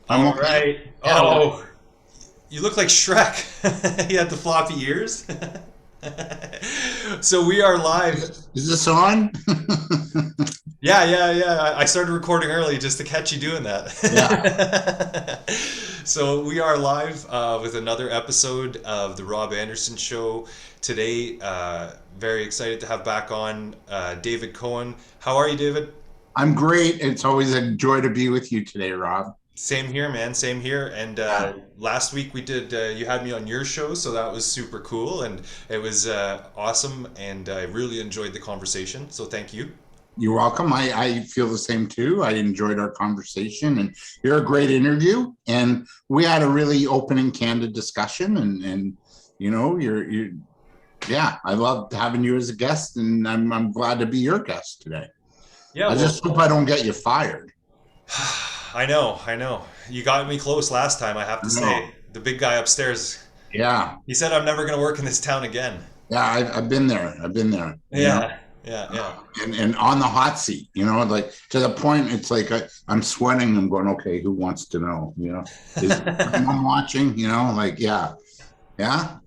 I'm All okay. right. Yeah, Oh, you look like Shrek. He had the floppy ears. So we are live. is this on? Yeah, yeah, yeah. I started recording early just to catch you doing that. Yeah, So we are live with another episode of the Rob Anderson Show today. Very excited to have back on David Cohen. How are you, David? I'm great. It's always a joy to be with you today, Rob. Same here, man. Same here. And Yeah, last week we did, you had me on your show, so that was super cool. And it was awesome. And I really enjoyed the conversation. So thank you. you're welcome. I feel the same too. I enjoyed our conversation, and you're a great interview. And we had a really open and candid discussion. And you're yeah. I loved having you as a guest, and I'm glad to be your guest today. Yeah, I well, just hope I don't get you fired. I know, I know. You got me close last time, I have to No. say. The big guy upstairs, Yeah, he said I'm never going to work in this town again. yeah. I've been there. I've been there. Yeah, yeah, yeah. And on the hot seat, like to the point, it's like I'm sweating. I'm going, okay, who wants to know? Is anyone watching? Like, yeah, yeah.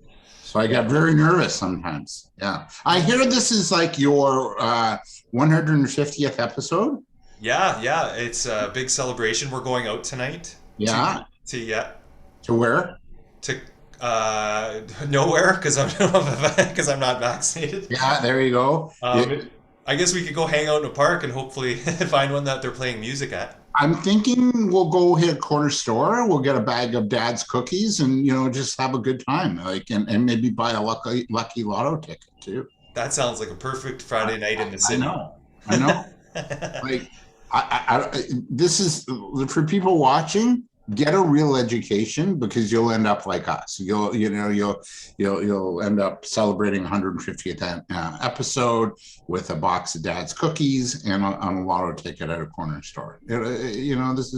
So I Yeah. got very nervous sometimes. Yeah, I hear this is like your 150th episode. Yeah, yeah. It's a big celebration. We're going out tonight to Yeah, to yeah, to where? to nowhere because I'm because I'm not vaccinated. Yeah, there you go. Um, I guess we could go hang out in a park and hopefully find one that they're playing music at. I'm thinking we'll go hit a corner store. We'll get a bag of Dad's cookies, and just have a good time. Like, and maybe buy a lucky lotto ticket too. That sounds like a perfect Friday night in the I city. know. I know. Like, this is for people watching. Get a real education, because you'll end up like us. You'll end up celebrating 150th episode with a box of Dad's cookies and a lotto ticket at a corner store. This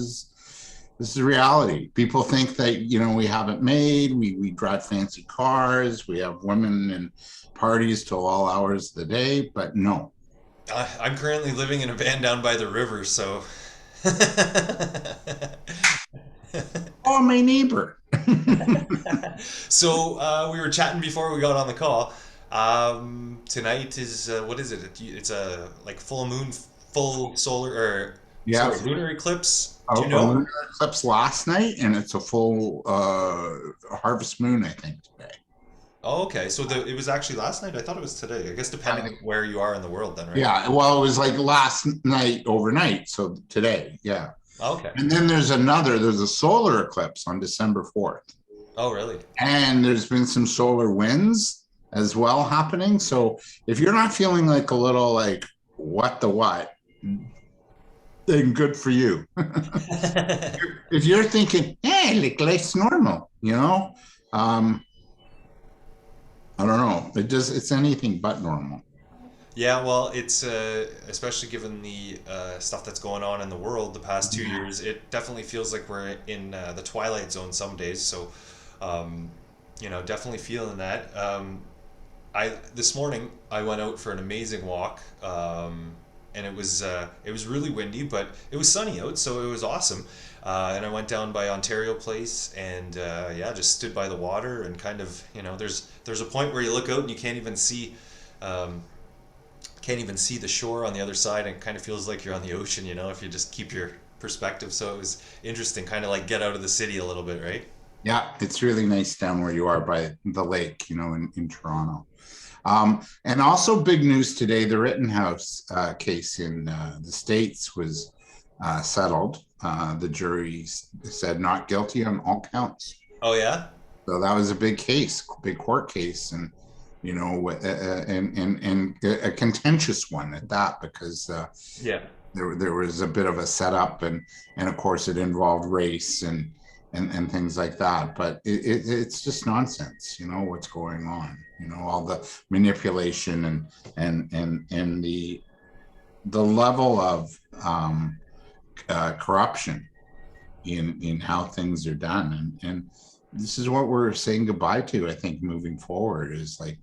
is reality. People think that we have it made. We drive fancy cars. We have women in parties till all hours of the day. But no. I'm currently living in a van down by the river, so Oh, my neighbor. so we were chatting before we got on the call. Tonight is what is it? It's a like full moon, full solar or Yeah. sorry, lunar eclipse. Do you A know? lunar eclipse last night, and it's a full harvest moon, I think, today. Oh, okay. So it was actually last night. I thought it was today. I guess depending Uh, on where you are in the world, then, right? yeah, well, it was like last night overnight, so today, yeah. Okay. And then there's a solar eclipse on December 4th. Oh, really? And there's been some solar winds as well happening. So if you're not feeling like a little like, what the what, then good for you. If you're thinking, hey, like life's normal, I don't know. It's anything but normal. Yeah, well, it's especially given the stuff that's going on in the world the past 2 years, it definitely feels like we're in the Twilight Zone some days. So, definitely feeling that. I this morning I went out for an amazing walk, and it was really windy, but it was sunny out, so it was awesome. And I went down by Ontario Place, and yeah, just stood by the water and kind of there's a point where you look out and you Um, can't even see the shore on the other side, and it kind of feels like you're on the ocean, if you just keep your perspective. So it was interesting, kind of like get out of the city a little bit, right? Yeah, it's really nice down where you are by the lake, in Toronto. And also big news today, the Rittenhouse case in the States was settled. The jury said not guilty on all counts. Oh yeah. So that was a big case, big court case, and and a contentious one at that, because Yeah. there was a bit of a setup, and of course it involved race and things like that. But it's just nonsense, what's going on. All the manipulation and the level of corruption in how things are done, and this is what we're saying goodbye to. I think moving forward is like,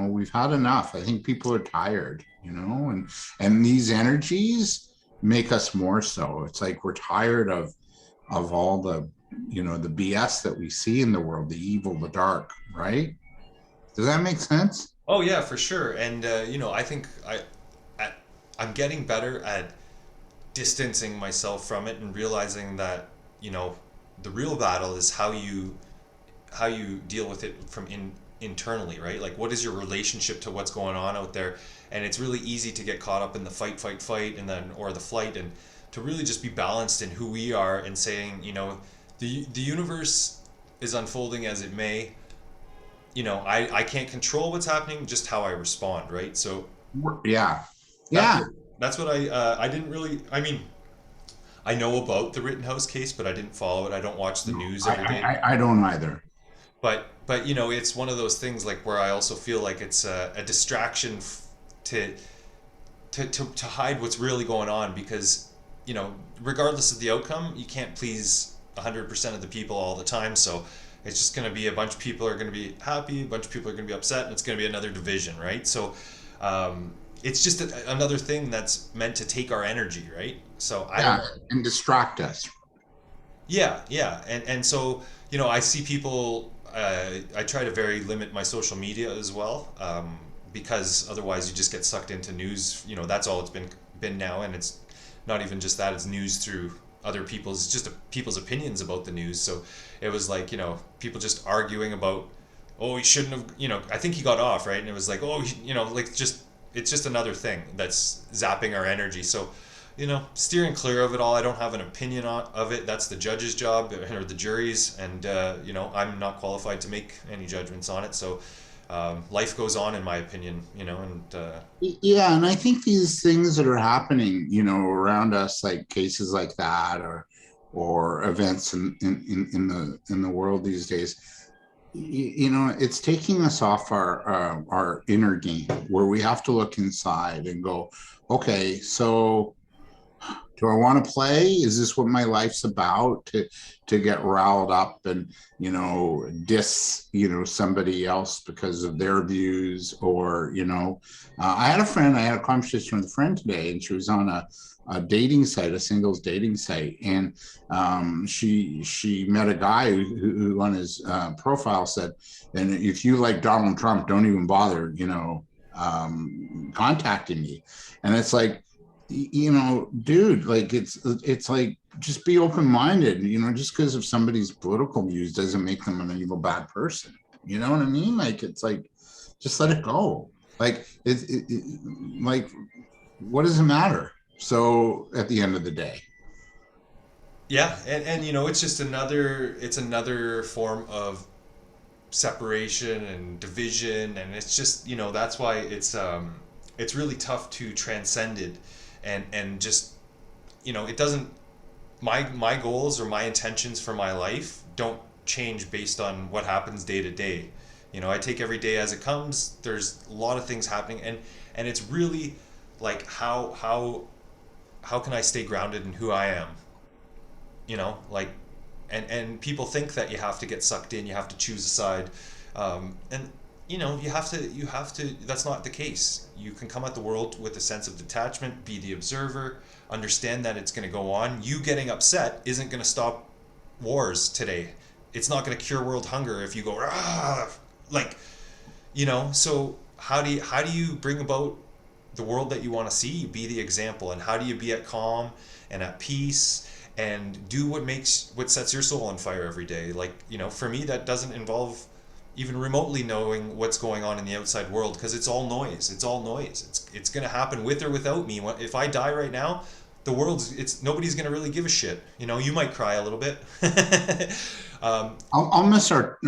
we've had enough. I think people are tired, and these energies make us more so. It's like we're tired of all the, the BS that we see in the world, the evil, the dark, right? Does that make sense? Oh yeah, for sure. And I think I I'm getting better at distancing myself from it and realizing that you know the real battle is how you deal with it from internally, right? Like, what is your relationship to what's going on out there? And it's really easy to get caught up in the fight, and then or the flight, and to really just be balanced in who we are and saying, the universe is unfolding as it may. I can't control what's happening, just how I respond, right? So Yeah. that's Yeah. what that's what I didn't really. I mean, I know about the Rittenhouse case, but I didn't follow it. I don't watch the news I, every day. I don't either. But it's one of those things like where I also feel like it's a distraction to to hide what's really going on, because regardless of the outcome, you can't please 100% of the people all the time. So it's just going to be a bunch of people are going to be happy, a bunch of people are going to be upset, and it's going to be another division, right? So it's just another thing that's meant to take our energy, right? So I don't Yeah. know. And distract us. Yeah, and so I see people. I try to very limit my social media as well, because otherwise you just get sucked into news. That's all it's been now, and it's not even just that; it's news through other people's opinions about the news. So it was like people just arguing about, oh, he shouldn't have. I think he got off, right, and it was like, oh, like just it's just another thing that's zapping our energy. So steering clear of it all. I don't have an opinion of it. That's the judge's job, or the jury's, and I'm not qualified to make any judgments on it. So life goes on, in my opinion. And Yeah, and I think these things that are happening, around us, like cases like that, or events in the world these days, it's taking us off our inner game, where we have to look inside and go, okay, so do I want to play? Is this what my life's about? To get riled up and diss somebody else because of their views, or I had a conversation with a friend today, and she was on a dating site, a singles dating site, and she met a guy who on his profile said, and if you like Donald Trump, don't even bother contacting me. And it's like, dude, like it's like, just be open-minded. Just because of somebody's political views doesn't make them an evil bad person. You know what I mean? Like, it's like, just let it go. Like like, what does it matter? So at the end of the day, yeah, and it's just another form of separation and division, and it's just that's why it's really tough to transcend it, and just it doesn't. My goals or my intentions for my life don't change based on what happens day to day. I take every day as it comes. There's a lot of things happening, and it's really like how can I stay grounded in who I am. Like, and people think that you have to get sucked in, you have to choose a side, and you have to. That's not the case. You can come at the world with a sense of detachment, be the observer, understand that it's going to go on. You getting upset isn't going to stop wars today. It's not going to cure world hunger if you go like, So how do you bring about the world that you want to see? Be the example, and how do you be at calm and at peace and do what sets your soul on fire every day? Like, for me, that doesn't involve even remotely knowing what's going on in the outside world, because it's all noise. It's going to happen with or without me. If I die right now, nobody's going to really give a shit. You might cry a little bit. I'll miss our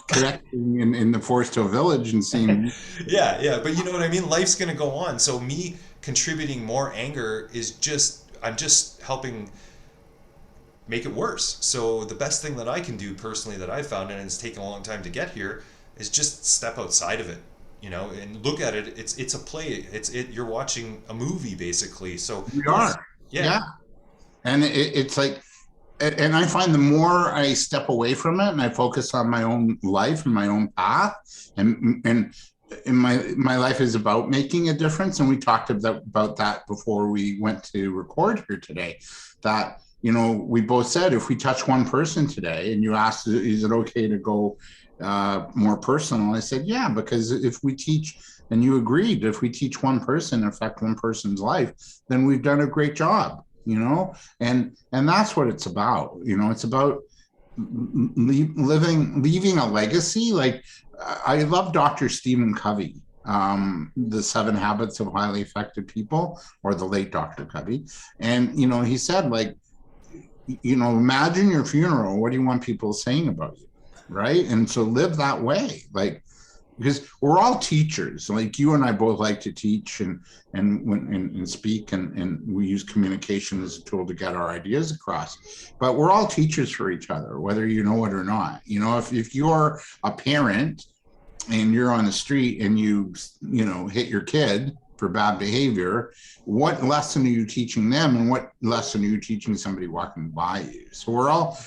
connecting in the Forest Hill Village and seeing. Yeah, but you know what I mean? Life's going to go on. So me contributing more anger I'm just helping make it worse. So the best thing that I can do personally, that I found, and it's taken a long time to get here, is just step outside of it, and look at it. It's a play. You're watching a movie basically. So We yes, are. yeah, Yeah. And it's like, and I find the more I step away from it and I focus on my own life and my own path, and my life is about making a difference. And we talked about that before we went to record here today, that we both said, if we touch one person today, and you asked, is it okay to go more personal? I said, yeah, because if we teach, and you agreed, if we teach one person, affect one person's life, then we've done a great job, and that's what it's about. It's about leaving a legacy. Like, I love Dr. Stephen Covey, the 7 Habits of Highly Effective People, or the late Dr. Covey. And, he said, like, imagine your funeral. What do you want people saying about you? Right. And so live that way. Like, because we're all teachers. Like, you and I both like to teach and speak, and we use communication as a tool to get our ideas across. But we're all teachers for each other, whether you know it or not. If you're a parent and you're on the street and you hit your kid for bad behavior, what lesson are you teaching them, and what lesson are you teaching somebody walking by you? So we're all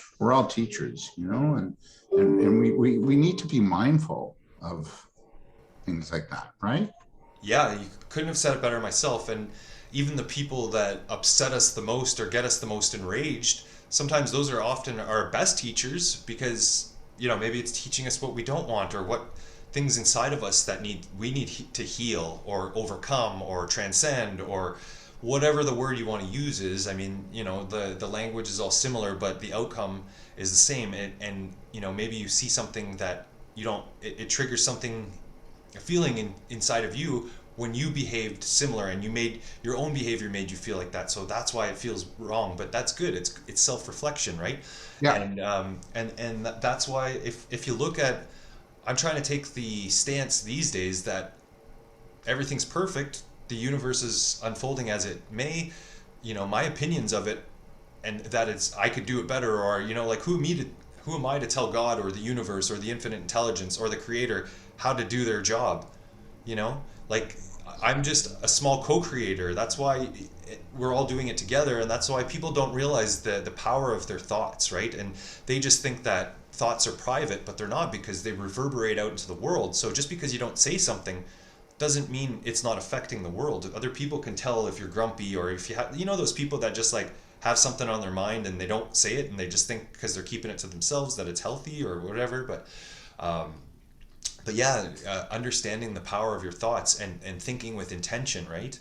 teachers, and we need to be mindful of things like that, right? Yeah, you couldn't have said it better myself. And even the people that upset us the most or get us the most enraged, sometimes those are often our best teachers, because maybe it's teaching us what we don't want, or what things inside of us that we need to heal or overcome or transcend, or whatever the word you want to use is. I mean, the language is all similar, but the outcome is the same. And maybe you see something that it triggers something, a feeling inside of you when you behaved similar, and your own behavior made you feel like that. So that's why it feels wrong, but that's good. It's self-reflection, right? Yeah. And that's why if you look at, I'm trying to take the stance these days that everything's perfect, the universe is unfolding as it may, my opinions of it, and that I could do it better, or like, who am I to tell God or the universe or the infinite intelligence or the creator how to do their job? Like, I'm just a small co-creator. That's why we're all doing it together, and that's why people don't realize the power of their thoughts, right? And they just think that thoughts are private, but they're not, because they reverberate out into the world. So just because you don't say something doesn't mean it's not affecting the world. Other people can tell if you're grumpy, or if you have, those people that just like have something on their mind and they don't say it, and they just think because they're keeping it to themselves that it's healthy or whatever. But yeah, understanding the power of your thoughts and thinking with intention, right?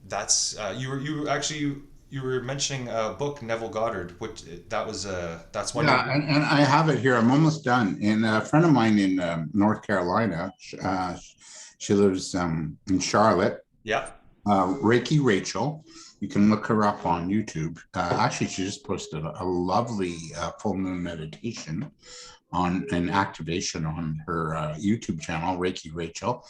That's you were mentioning a book, Neville Goddard, which that's one. Yeah, and I have it here. I'm almost done. And a friend of mine in North Carolina, she lives in Charlotte. Yeah. Reiki Rachel. You can look her up on YouTube. Actually, she just posted a lovely full moon meditation on an activation on her YouTube channel, Reiki Rachel.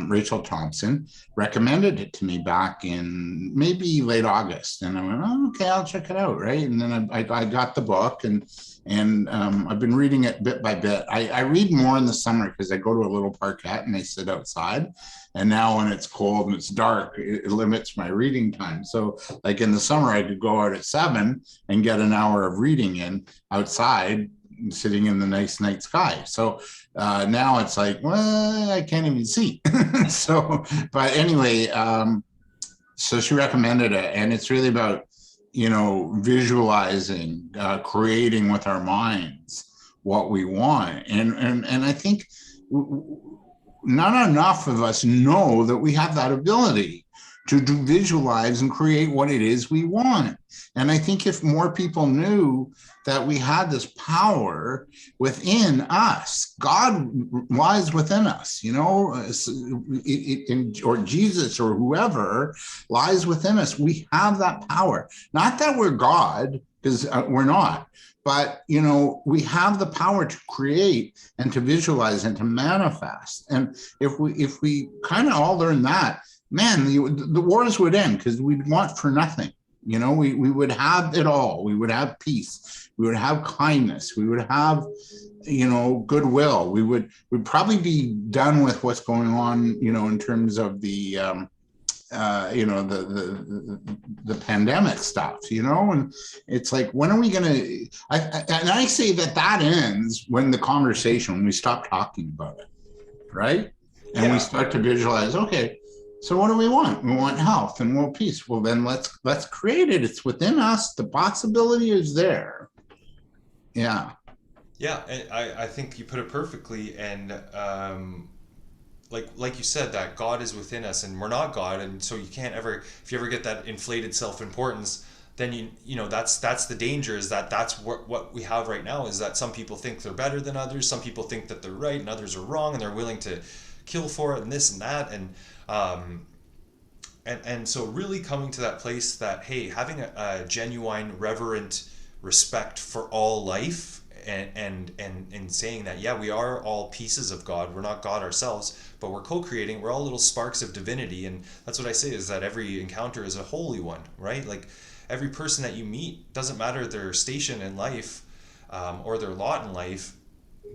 Rachel Thompson recommended it to me back in maybe late August, and I went, oh, okay, I'll check it out, right? And then I got the book, and I've been reading it bit by bit. I read more in the summer because I go to a little parkette and I sit outside. And now when it's cold and it's dark, it limits my reading time. So like in the summer, I could go out at 7 and get an hour of reading in outside, sitting in the nice night sky. So now it's like, well, I can't even see. So, but anyway, so she recommended it, and it's really about, visualizing, creating with our minds what we want. And I think not enough of us know that we have that ability to visualize and create what it is we want. And I think if more people knew that we had this power within us, God lies within us, or Jesus or whoever lies within us. We have that power. Not that we're God, because we're not. But, we have the power to create and to visualize and to manifest. And if we kind of all learn that, man, the wars would end, because we'd want for nothing. We would have it all. We would have peace. We would have kindness. We would have, goodwill. We'd probably be done with what's going on, in terms of the, the pandemic stuff, and it's like, when are we going to, and I say that ends when when we stop talking about it, right? And we start to visualize, okay, So what do we want? We want health and world peace. Well, then let's create it. It's within us. The possibility is there. Yeah. Yeah, and I think you put it perfectly. And like you said, that God is within us, and we're not God, and so you can't ever, if you ever get that inflated self-importance, then you know that's the danger, is that that's what we have right now, is that some people think they're better than others, some people think that they're right and others are wrong, and they're willing to kill for it and this and that, um, and so really coming to that place that, hey, having a genuine reverent respect for all life, and saying that, yeah, we are all pieces of God, we're not God ourselves, but we're co-creating, we're all little sparks of divinity. And that's what I say, is that every encounter is a holy one, right? Like every person that you meet, doesn't matter their station in life, or their lot in life,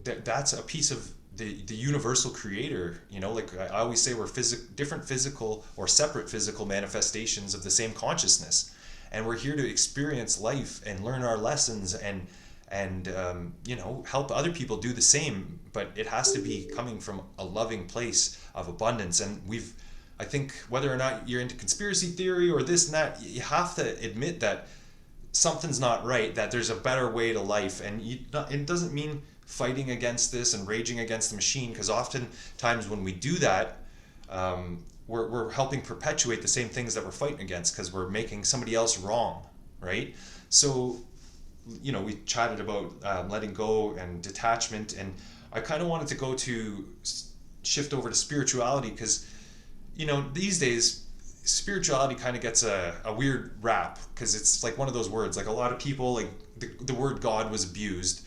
that's a piece of the universal creator. You know, like I always say, we're different physical or separate physical manifestations of the same consciousness, and we're here to experience life and learn our lessons, and you know, help other people do the same. But it has to be coming from a loving place of abundance. And I think, whether or not you're into conspiracy theory or this and that, you have to admit that something's not right, that there's a better way to life. And it doesn't mean fighting against this and raging against the machine, because oftentimes when we do that, we're helping perpetuate the same things that we're fighting against, because we're making somebody else wrong, right? So, you know, we chatted about letting go and detachment, and I kind of wanted to go to shift over to spirituality, because, you know, these days spirituality kind of gets a weird rap, because it's like one of those words, like a lot of people, like the word God was abused,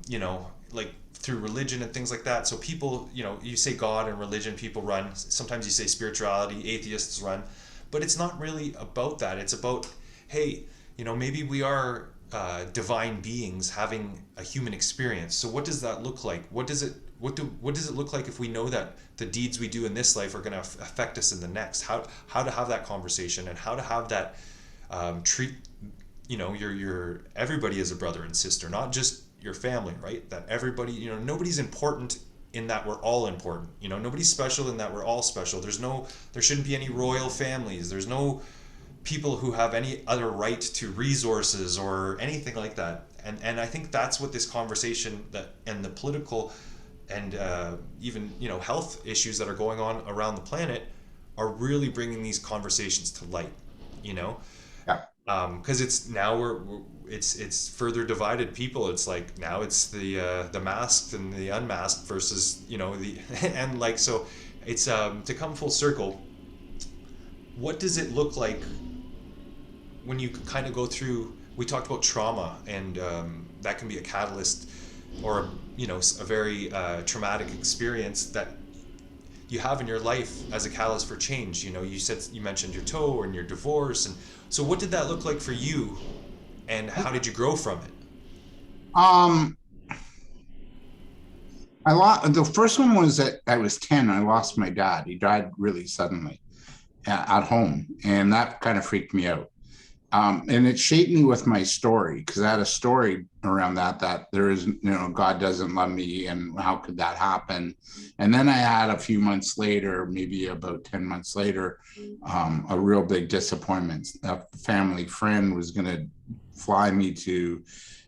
you know, like through religion and things like that. So people, you know, you say God and religion, people run. Sometimes you say spirituality, atheists run. But it's not really about that. It's about, hey, you know, maybe we are divine beings having a human experience. So what does that look like? What does it look like if we know that the deeds we do in this life are going to affect us in the next? How to have that conversation, and how to have that treat, you know, your everybody as a brother and sister, not just your family, right? That everybody, you know, nobody's important in that we're all important. You know, nobody's special in that we're all special. There shouldn't be any royal families. There's no people who have any other right to resources or anything like that. And I think that's what this conversation, that and the political and even, you know, health issues that are going on around the planet are really bringing these conversations to light, you know. Yeah. Because it's now it's further divided people. It's like now it's the masked and the unmasked versus, you know, the and like, so it's to come full circle. What does it look like when you kind of go through? We talked about trauma, and that can be a catalyst, or, you know, a very traumatic experience that you have in your life as a catalyst for change. You know, you mentioned your toe and your divorce, and so what did that look like for you, and how did you grow from it? Um, the first one was that I was 10. I lost my dad. He died really suddenly at home, and that kind of freaked me out. And it shaped me with my story, because I had a story around that there is, you know, God doesn't love me, and how could that happen? And then I had, a few months later, maybe about 10 months later, a real big disappointment. A family friend was going to fly me to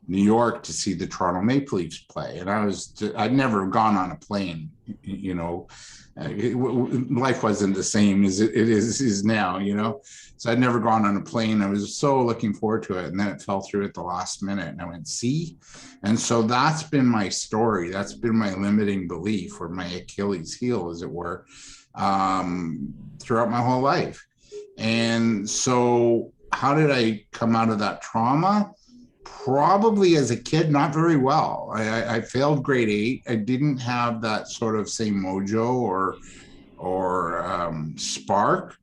New York to see the Toronto Maple Leafs play, and I'd never gone on a plane, you know. Life wasn't the same as it is now, you know. So I'd never gone on a plane. I was so looking forward to it, and then it fell through at the last minute, and I went, see? And so that's been my story. That's been my limiting belief, or my Achilles heel, as it were, throughout my whole life. And so how did I come out of that trauma? Probably as a kid, not very well. I failed grade 8. I didn't have that sort of same mojo or spark.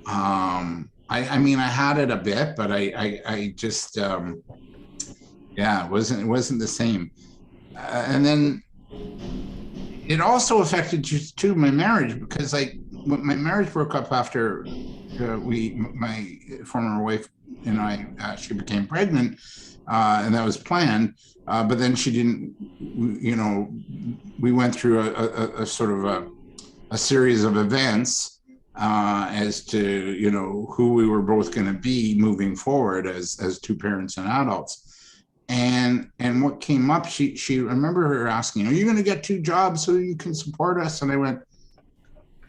I mean, I had it a bit, but I just yeah, it wasn't the same. And then it also affected too my marriage, because like when my marriage broke up after my former wife and I, she became pregnant, and that was planned. But then she didn't, you know, we went through a sort of a series of events as to, you know, who we were both going to be moving forward as two parents and adults. And what came up, she I remember her asking, are you going to get two jobs so you can support us? And I went,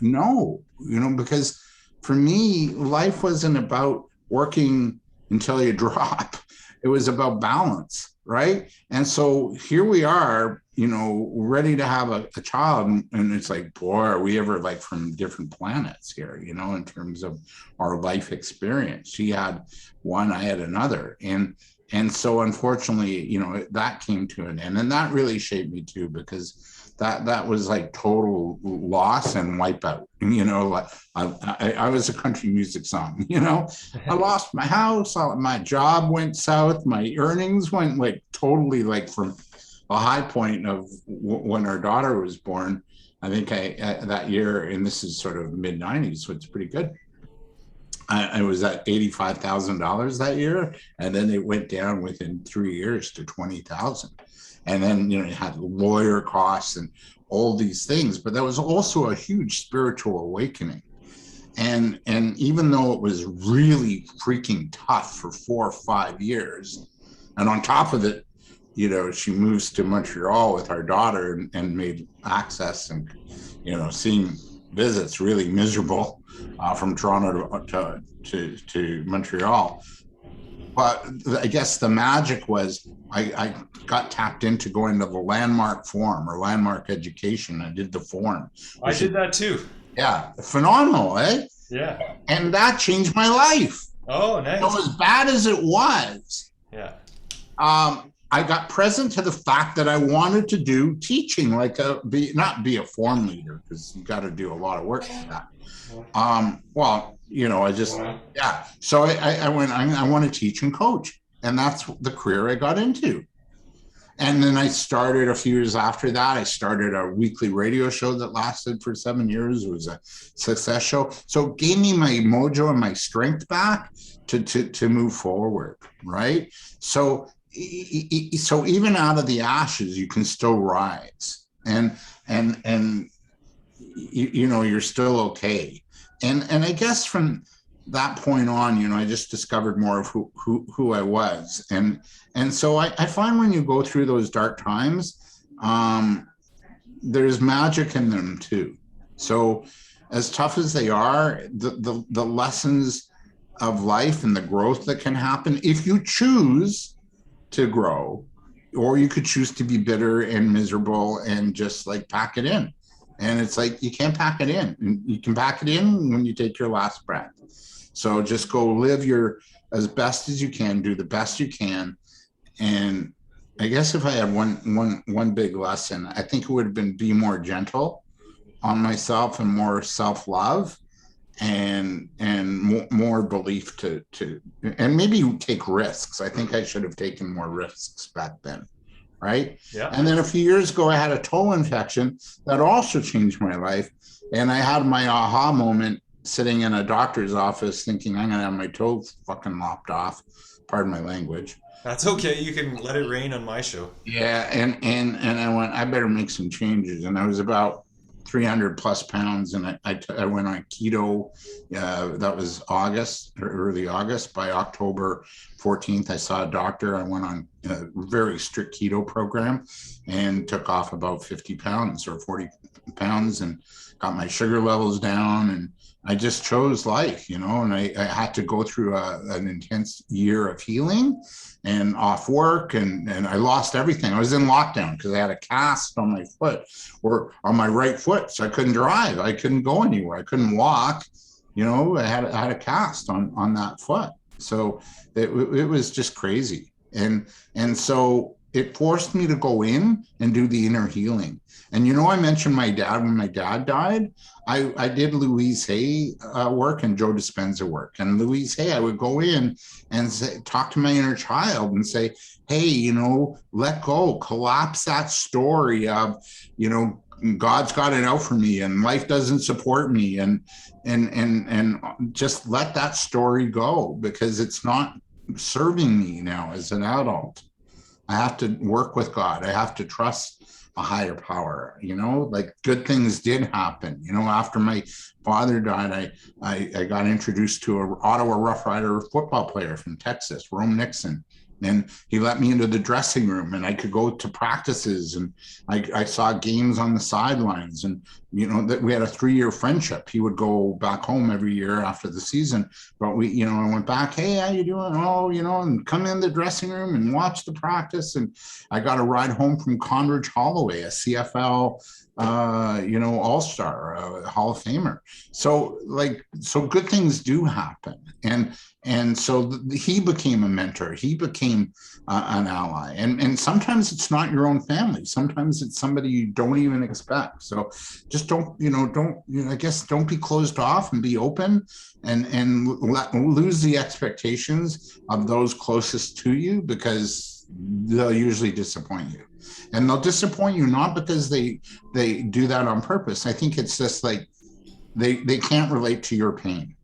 no, you know, because for me, life wasn't about working until you drop. It was about balance, right? And so here we are, you know, ready to have a child, and it's like, boy, are we ever like from different planets here, you know, in terms of our life experience. She had one, I had another, and so unfortunately, you know, that came to an end, and that really shaped me too, because that was like total loss and wipeout. You know, like I was a country music song. You know, I lost my house, my job went south, my earnings went like totally like from a high point of when our daughter was born. I think that year, and this is sort of mid '90s, so it's pretty good. I was at $85,000 that year, and then it went down within 3 years to 20,000. And then, you know, you had lawyer costs and all these things, but that was also a huge spiritual awakening. And even though it was really freaking tough for 4 or 5 years, and on top of it, you know, she moves to Montreal with our daughter and made access and, you know, seeing visits really miserable from Toronto to Montreal. But I guess the magic was I got tapped into going to the landmark forum or landmark education. I did the forum. I did that too. Yeah, phenomenal, eh? Yeah. And that changed my life. Oh, nice. So as bad as it was, yeah. I got present to the fact that I wanted to do teaching, like not be a form leader, because you got to do a lot of work for that. Well, you know, yeah. So I went, I want to teach and coach. And that's the career I got into. And then I started a few years after that. I started a weekly radio show that lasted for 7 years. It was a success show. So it gave me my mojo and my strength back to move forward, right? So even out of the ashes, you can still rise, and you know, you're still okay. And I guess from that point on, you know, I just discovered more of who I was. And so I find when you go through those dark times, there's magic in them too. So as tough as they are, the lessons of life and the growth that can happen if you choose to grow, or you could choose to be bitter and miserable and just like pack it in. And it's like, you can't pack it in. You can pack it in when you take your last breath. So just go live your as best as you can, do the best you can. And I guess if I had one big lesson, I think it would have been be more gentle on myself and more self-love and more belief to and maybe take risks. I think I should have taken more risks back then. Right. Yeah. And then a few years ago, I had a toe infection that also changed my life. And I had my aha moment sitting in a doctor's office thinking I'm going to have my toe fucking lopped off. Pardon my language. That's okay. You can let it rain on my show. Yeah. And I went, I better make some changes. And I was about 300 plus pounds. And I went on keto. That was August, early August. By October 14th, I saw a doctor. I went on a very strict keto program and took off about 50 pounds or 40 pounds and got my sugar levels down. And I just chose life, you know, and I had to go through an intense year of healing and off work, and I lost everything. I was in lockdown because I had a cast on my foot or on my right foot, so I couldn't drive. I couldn't go anywhere. I couldn't walk. You know, I had a cast on that foot. So it was just crazy. And so it forced me to go in and do the inner healing. And, you know, I mentioned my dad. When my dad died, I did Louise Hay work and Joe Dispenza work. And Louise Hay, I would go in and talk to my inner child and say, hey, you know, let go, collapse that story of, you know, God's got it out for me and life doesn't support me, and just let that story go, because it's not serving me now as an adult. I have to work with God. I have to trust a higher power, like good things did happen. After my father died, I got introduced to an Ottawa Rough Rider football player from Texas, Rome Nixon. And he let me into the dressing room, and I could go to practices, and I saw games on the sidelines. And, that we had a 3-year friendship. He would go back home every year after the season. But I went back, hey, how you doing? Oh, and come in the dressing room and watch the practice. And I got a ride home from Conridge Holloway, a CFL all-star, Hall of Famer. So good things do happen. And so he became a mentor. He became an ally. And sometimes it's not your own family. Sometimes it's somebody you don't even expect. So just don't be closed off, and be open, and lose the expectations of those closest to you, because they'll usually disappoint you. And they'll disappoint you not because they do that on purpose. I think it's just like they can't relate to your pain.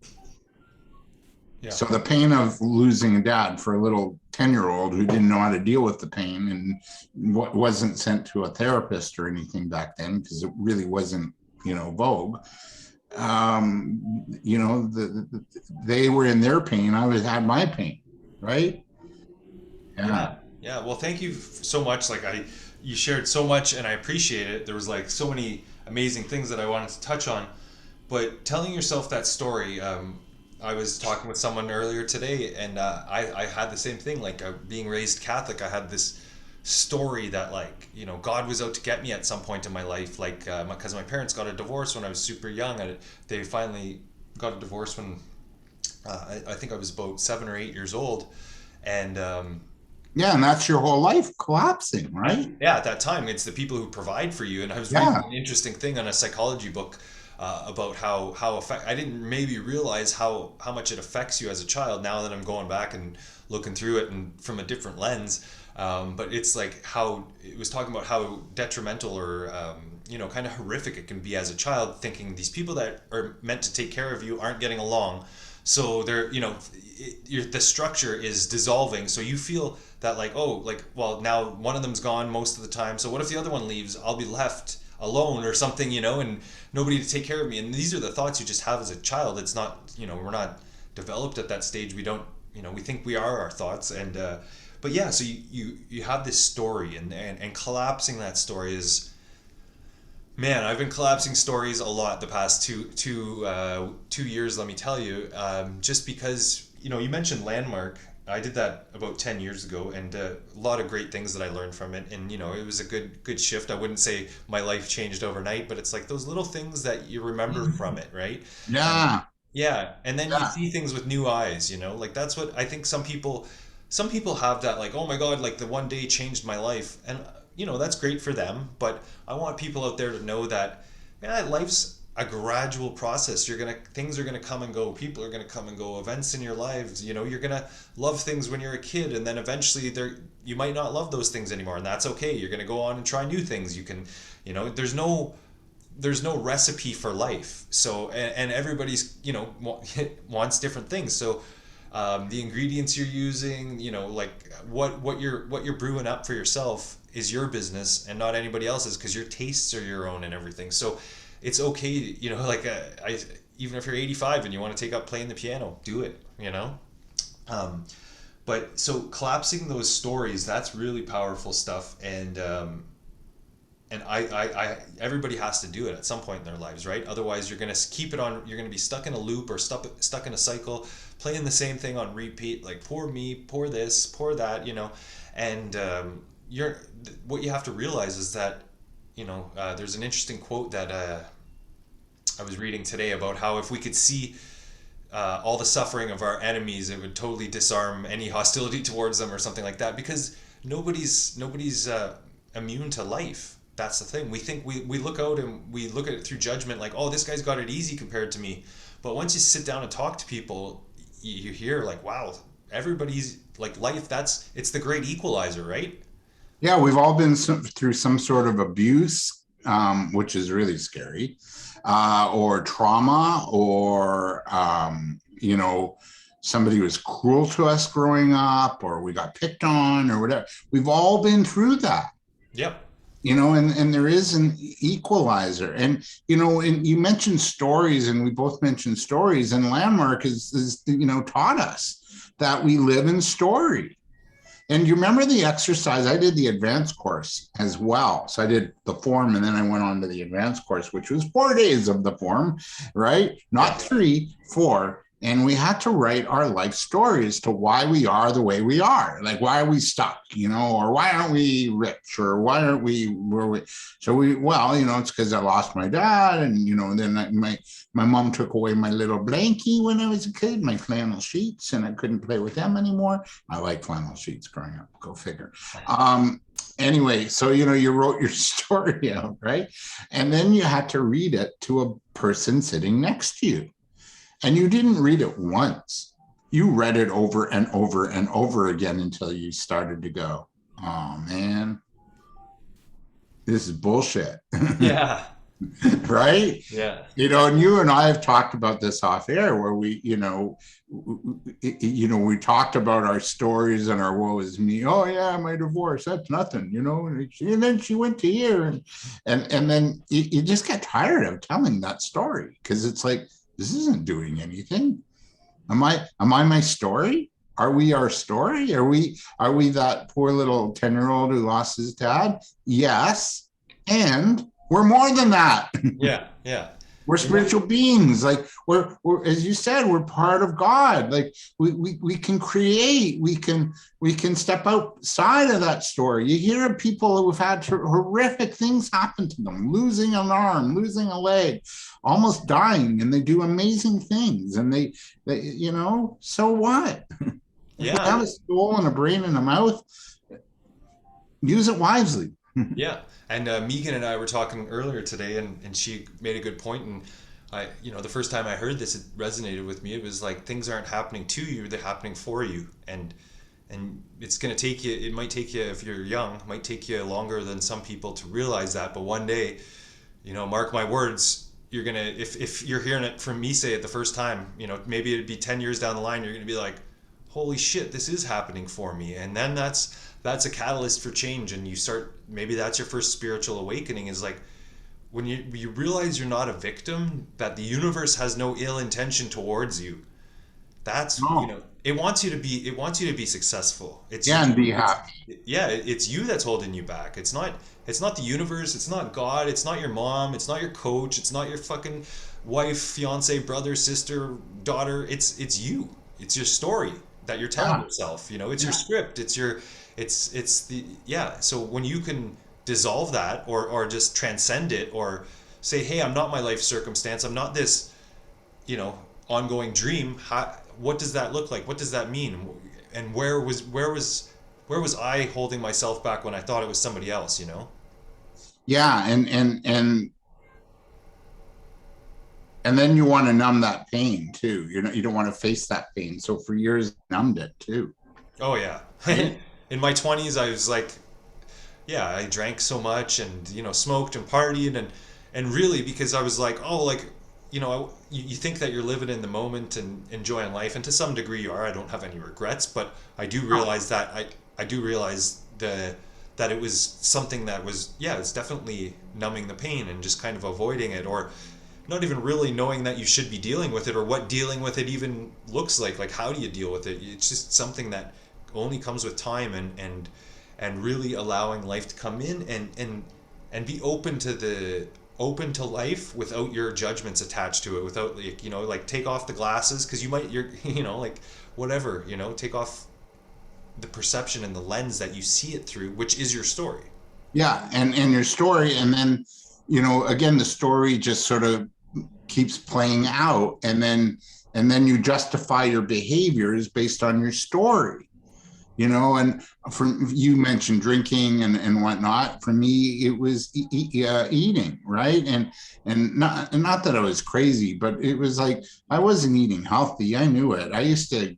Yeah. So the pain of losing a dad for a little 10-year-old who didn't know how to deal with the pain and wasn't sent to a therapist or anything back then, because it really wasn't, vogue. They were in their pain. I had my pain, right? Yeah. Well, thank you so much. You shared so much, and I appreciate it. There was so many amazing things that I wanted to touch on, but telling yourself that story. I was talking with someone earlier today, and I had the same thing. Being raised Catholic, I had this story that God was out to get me at some point in my life. Because my parents got a divorce when I was super young. They finally got a divorce when I think I was about 7 or 8 years old, and and that's your whole life collapsing, right? Yeah, at that time, it's the people who provide for you. And I was reading an interesting thing on a psychology book about how I didn't maybe realize how much it affects you as a child. Now that I'm going back and looking through it and from a different lens, but it's how it was talking about how detrimental or kind of horrific it can be as a child, thinking these people that are meant to take care of you aren't getting along. So they're, the structure is dissolving. So you feel that well, now one of them's gone most of the time. So what if the other one leaves? I'll be left alone or something, and nobody to take care of me. And these are the thoughts you just have as a child. It's not, we're not developed at that stage. We don't, we think we are our thoughts. And, but yeah, so you have this story, and collapsing that story is, man, I've been collapsing stories a lot the past two years, let me tell you, just because, you mentioned Landmark. I did that about 10 years ago, and a lot of great things that I learned from it. And, it was a good shift. I wouldn't say my life changed overnight, but it's those little things that you remember from it, right? Yeah. Yeah. And then you see things with new eyes, that's what I think some people have that, oh my God, the one day changed my life. And, that's great for them. But I want people out there to know that, man, life's a gradual process. Things are gonna come and go. People are gonna come and go. Events in your lives. You're gonna love things when you're a kid, and then eventually you might not love those things anymore, and that's okay. You're gonna go on and try new things. You can, there's no recipe for life. So and everybody's wants different things. So the ingredients you're using, what you're brewing up for yourself is your business and not anybody else's, because your tastes are your own and everything. So it's okay, even if you're 85 and you want to take up playing the piano, do it, But so collapsing those stories, that's really powerful stuff. And I everybody has to do it at some point in their lives, right? Otherwise, you're going to keep it on. You're going to be stuck in a loop or stuck in a cycle, playing the same thing on repeat. Poor me, poor this, poor that, And what you have to realize is that, there's an interesting quote that I was reading today about how if we could see all the suffering of our enemies, it would totally disarm any hostility towards them or something like that. Because nobody's immune to life. That's the thing. We think we look out and we look at it through judgment, oh, this guy's got it easy compared to me. But once you sit down and talk to people, you hear wow, everybody's life. It's the great equalizer, right? Yeah, we've all been through some sort of abuse, which is really scary, or trauma, or somebody was cruel to us growing up, or we got picked on, or whatever. We've all been through that. Yep. and there is an equalizer. And, and you mentioned stories, and we both mentioned stories, and Landmark is taught us that we live in story. And you remember the exercise? I did the advanced course as well. So I did the form, and then I went on to the advanced course, which was 4 days of the form, right? Not 3, 4. And we had to write our life story as to why we are the way we are. Like, why are we stuck, or why aren't we rich, or why aren't we where we? So it's because I lost my dad, and then my mom took away my little blankie when I was a kid, my flannel sheets, and I couldn't play with them anymore. I like flannel sheets growing up. Go figure. Anyway, so you wrote your story out, right? And then you had to read it to a person sitting next to you. And you didn't read it once. You read it over and over and over again until you started to go, oh man, this is bullshit. Yeah. Right? Yeah. And you and I have talked about this off air, where we talked about our stories and our woe is me. Oh yeah, my divorce, that's nothing, and then she went to here, and then you just get tired of telling that story, because it's like, this isn't doing anything. Am I my story? Are we our story? Are we that poor little 10-year-old who lost his dad? Yes. And we're more than that. Yeah. Yeah. We're spiritual beings. Like we're, as you said, we're part of God. Like we can create, we can step outside of that story. You hear of people who've had horrific things happen to them, losing an arm, losing a leg, almost dying, and they do amazing things. And they so what? Yeah. If we have a soul and a brain and a mouth, use it wisely. Yeah. And Megan and I were talking earlier today, and she made a good point. And the first time I heard this, it resonated with me. It was like, things aren't happening to you; they're happening for you. And it's going to take you. It might take you, if you're young, it might take you longer than some people to realize that. But one day, mark my words, you're gonna. If you're hearing it from me say it the first time, maybe it'd be 10 years down the line, you're gonna be like, holy shit, this is happening for me. And then that's a catalyst for change, and you start, maybe that's your first spiritual awakening, is like when you realize you're not a victim, that the universe has no ill intention towards you. That's it wants you to be successful. And be happy. It's you that's holding you back. It's not the universe, it's not God, it's not your mom, it's not your coach, it's not your fucking wife, fiance, brother, sister, daughter. It's you. It's your story that you're telling yourself. It's your script. So when you can dissolve that, or just transcend it, or say, hey, I'm not my life circumstance, I'm not this ongoing dream. What does that look like? What does that mean? And where was I holding myself back when I thought it was somebody else? Yeah. And then you want to numb that pain too. You don't want to face that pain. So for years, numbed it too. Oh yeah. In my 20s, I was like, I drank so much, and smoked and partied, and really, because I was like, oh, like, you think that you're living in the moment and enjoying life, and to some degree you are. I don't have any regrets, but I do realize that I do realize that it was something that was, it's definitely numbing the pain and just kind of avoiding it, or not even really knowing that you should be dealing with it, or what dealing with it even looks like. Like, how do you deal with it? It's just something that only comes with time, and really allowing life to come in, and be open to life without your judgments attached to it, without, like take off the glasses, because like whatever, take off the perception and the lens that you see it through, which is your story. Yeah. And your story. And then, again, the story just sort of keeps playing out, and then you justify your behaviors based on your story. And you mentioned drinking and whatnot. For me, it was eating, right? And not that I was crazy, but it was like, I wasn't eating healthy. I knew it. I used to,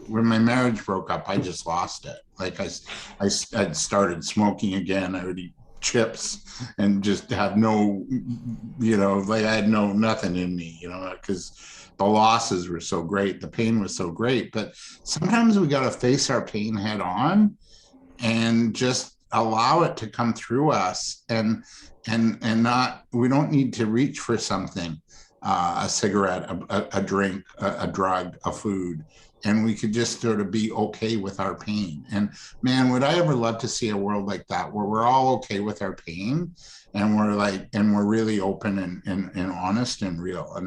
when my marriage broke up, I just lost it. Like I started smoking again. I would eat chips and just have no, like I had nothing in me, because the losses were so great, the pain was so great. But sometimes we got to face our pain head on and just allow it to come through us, and not, we don't need to reach for something, a cigarette, a drink, a drug, a food, and we could just sort of be okay with our pain. And man, would I ever love to see a world like that, where we're all okay with our pain, and we're really open and honest and real.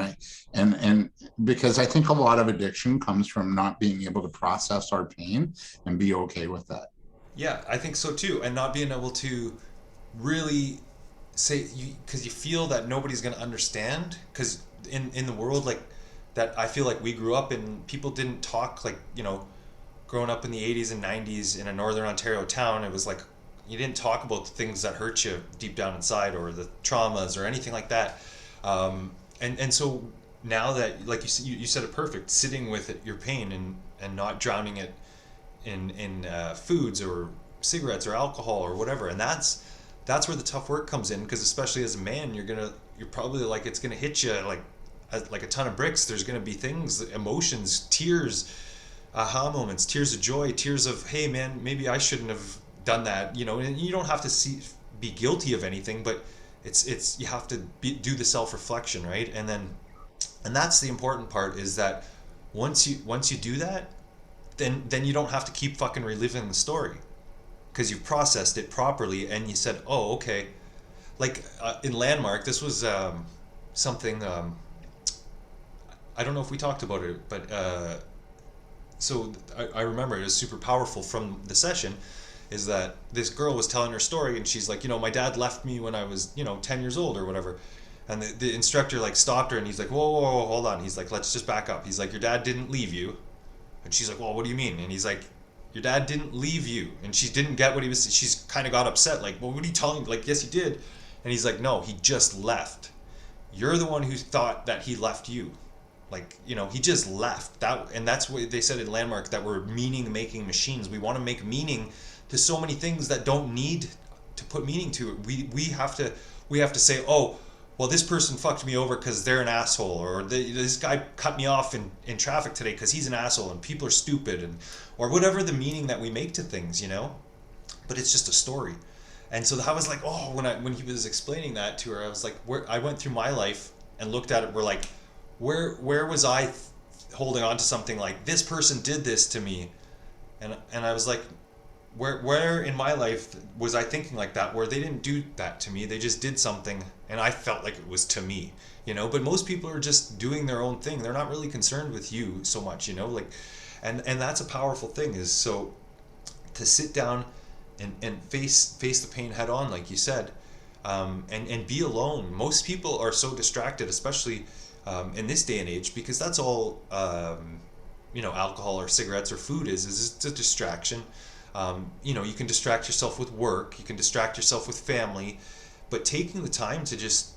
And because I think a lot of addiction comes from not being able to process our pain and be okay with that. Yeah, I think so too, and not being able to really say, you, because you feel that nobody's going to understand, because in the world like that I feel like we grew up in, people didn't talk like, growing up in the 80s and 90s in a northern Ontario town, it was like you didn't talk about the things that hurt you deep down inside, or the traumas or anything like that. And so now that, like you said it perfect, sitting with it, your pain, and not drowning it in foods or cigarettes or alcohol or whatever. And that's where the tough work comes in, because especially as a man, you're probably like, it's gonna hit you like a ton of bricks. There's gonna be things, emotions, tears, aha moments, tears of joy, tears of, hey man, maybe I shouldn't have done that. And you don't have to be guilty of anything, but it's you have to do the self-reflection, right? And that's the important part, is that once you do that, then you don't have to keep fucking reliving the story, because you've processed it properly and you said, oh, okay. Like in Landmark, this was something, I don't know if we talked about it, but so I remember it was super powerful from the session, is that this girl was telling her story, and she's like, my dad left me when I was 10 years old or whatever. And the instructor like stopped her, and he's like, whoa, whoa, whoa, hold on. He's like, let's just back up. He's like, your dad didn't leave you. And she's like, well, what do you mean? And he's like, your dad didn't leave you. And she didn't get what he was, she's kind of got upset. Like, well, what are you telling me? Like, yes, he did. And he's like, no, he just left. You're the one who thought that he left you. Like, he just left. And that's what they said in Landmark, that we're meaning-making machines. We want to make meaning to so many things that don't need to put meaning to it. We have to say, oh, well, this person fucked me over because they're an asshole, or this guy cut me off in traffic today because he's an asshole, and people are stupid, or whatever the meaning that we make to things, But it's just a story. And so I was like, oh, when he was explaining that to her, I was like, I went through my life and looked at it. We're like, where was I holding on to something like, this person did this to me, and I was like, where in my life was I thinking like that, where they didn't do that to me, they just did something and I felt like it was to me, but most people are just doing their own thing. They're not really concerned with you so much, like, and that's a powerful thing, is so to sit down and face the pain head on, like you said, and be alone. Most people are so distracted, especially in this day and age, because that's all alcohol or cigarettes or food is it's a distraction. You can distract yourself with work, you can distract yourself with family, but taking the time to just,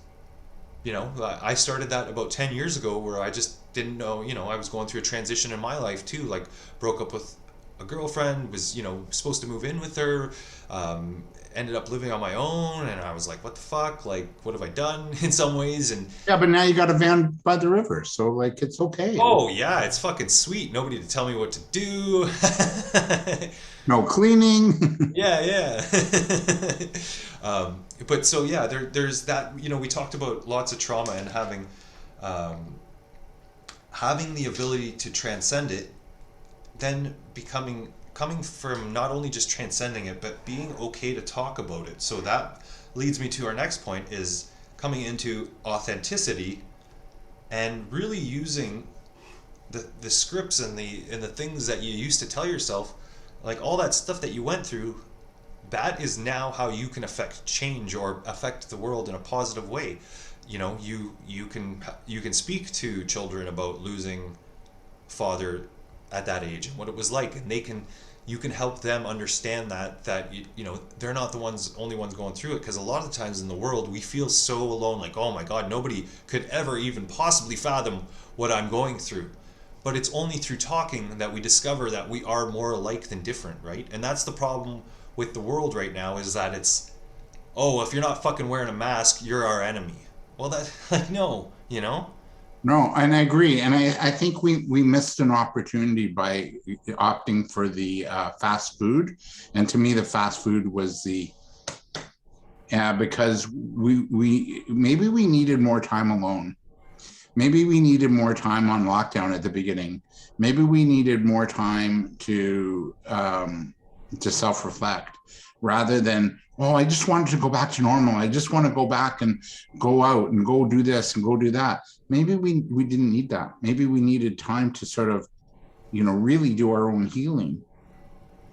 I started that about 10 years ago, where I just didn't know, I was going through a transition in my life too, like broke up with a girlfriend, was, supposed to move in with her, ended up living on my own, and I was like, what the fuck, like, what have I done in some ways? And Yeah, but now you got a van by the river, so like it's okay. oh yeah, it's fucking sweet. Nobody to tell me what to do. No cleaning. Yeah. But so yeah, there's that. We talked about lots of trauma and having the ability to transcend it, then coming from not only just transcending it, but being okay to talk about it. So that leads me to our next point, is coming into authenticity and really using the scripts and the things that you used to tell yourself, like all that stuff that you went through. That is now how you can affect change or affect the world in a positive way. You can speak to children about losing father at that age and what it was like, and you can help them understand that they're not the only ones going through it, because a lot of the times in the world we feel so alone, like, oh my god, nobody could ever even possibly fathom what I'm going through. But it's only through talking that we discover that we are more alike than different, right? And that's the problem with the world right now, is that it's, oh, if you're not fucking wearing a mask, you're our enemy. Well, that, like, no, No, and I agree. And I think we missed an opportunity by opting for the fast food. And to me, the fast food was the because we maybe we needed more time alone. Maybe we needed more time on lockdown at the beginning. Maybe we needed more time to self-reflect rather than, oh, I just wanted to go back to normal. I just want to go back and go out and go do this and go do that. Maybe we didn't need that. Maybe we needed time to sort of, really do our own healing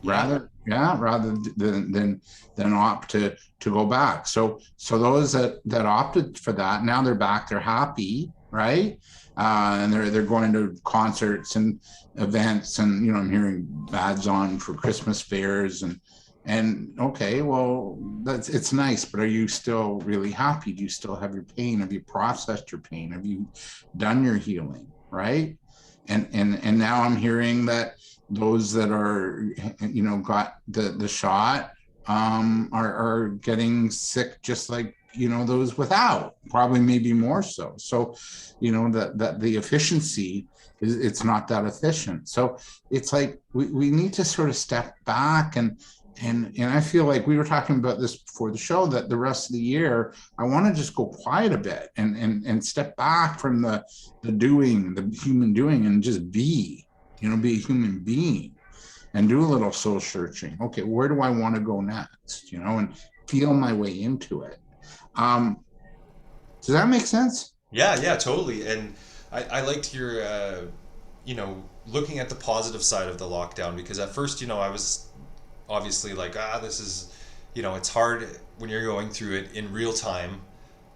Yeah. rather than opt to go back. So those that opted for that, now they're back, they're happy, right? And they're going to concerts and events, and I'm hearing ads on for Christmas fairs, and okay, well, it's nice, but are you still really happy? Do you still have your pain? Have you processed your pain? Have you done your healing, right? And now I'm hearing that those that are got the shot are getting sick, just like those without, probably maybe more so that the efficiency is, it's not that efficient. So it's like we need to sort of step back, and I feel like we were talking about this before the show, that the rest of the year I want to just go quiet a bit and step back from the human doing, and just be a human being and do a little soul searching. Okay, where do I want to go next? And feel my way into it. Does that make sense? Yeah, yeah, totally. And I liked your, looking at the positive side of the lockdown, because at first, I was obviously like, this is, it's hard when you're going through it in real time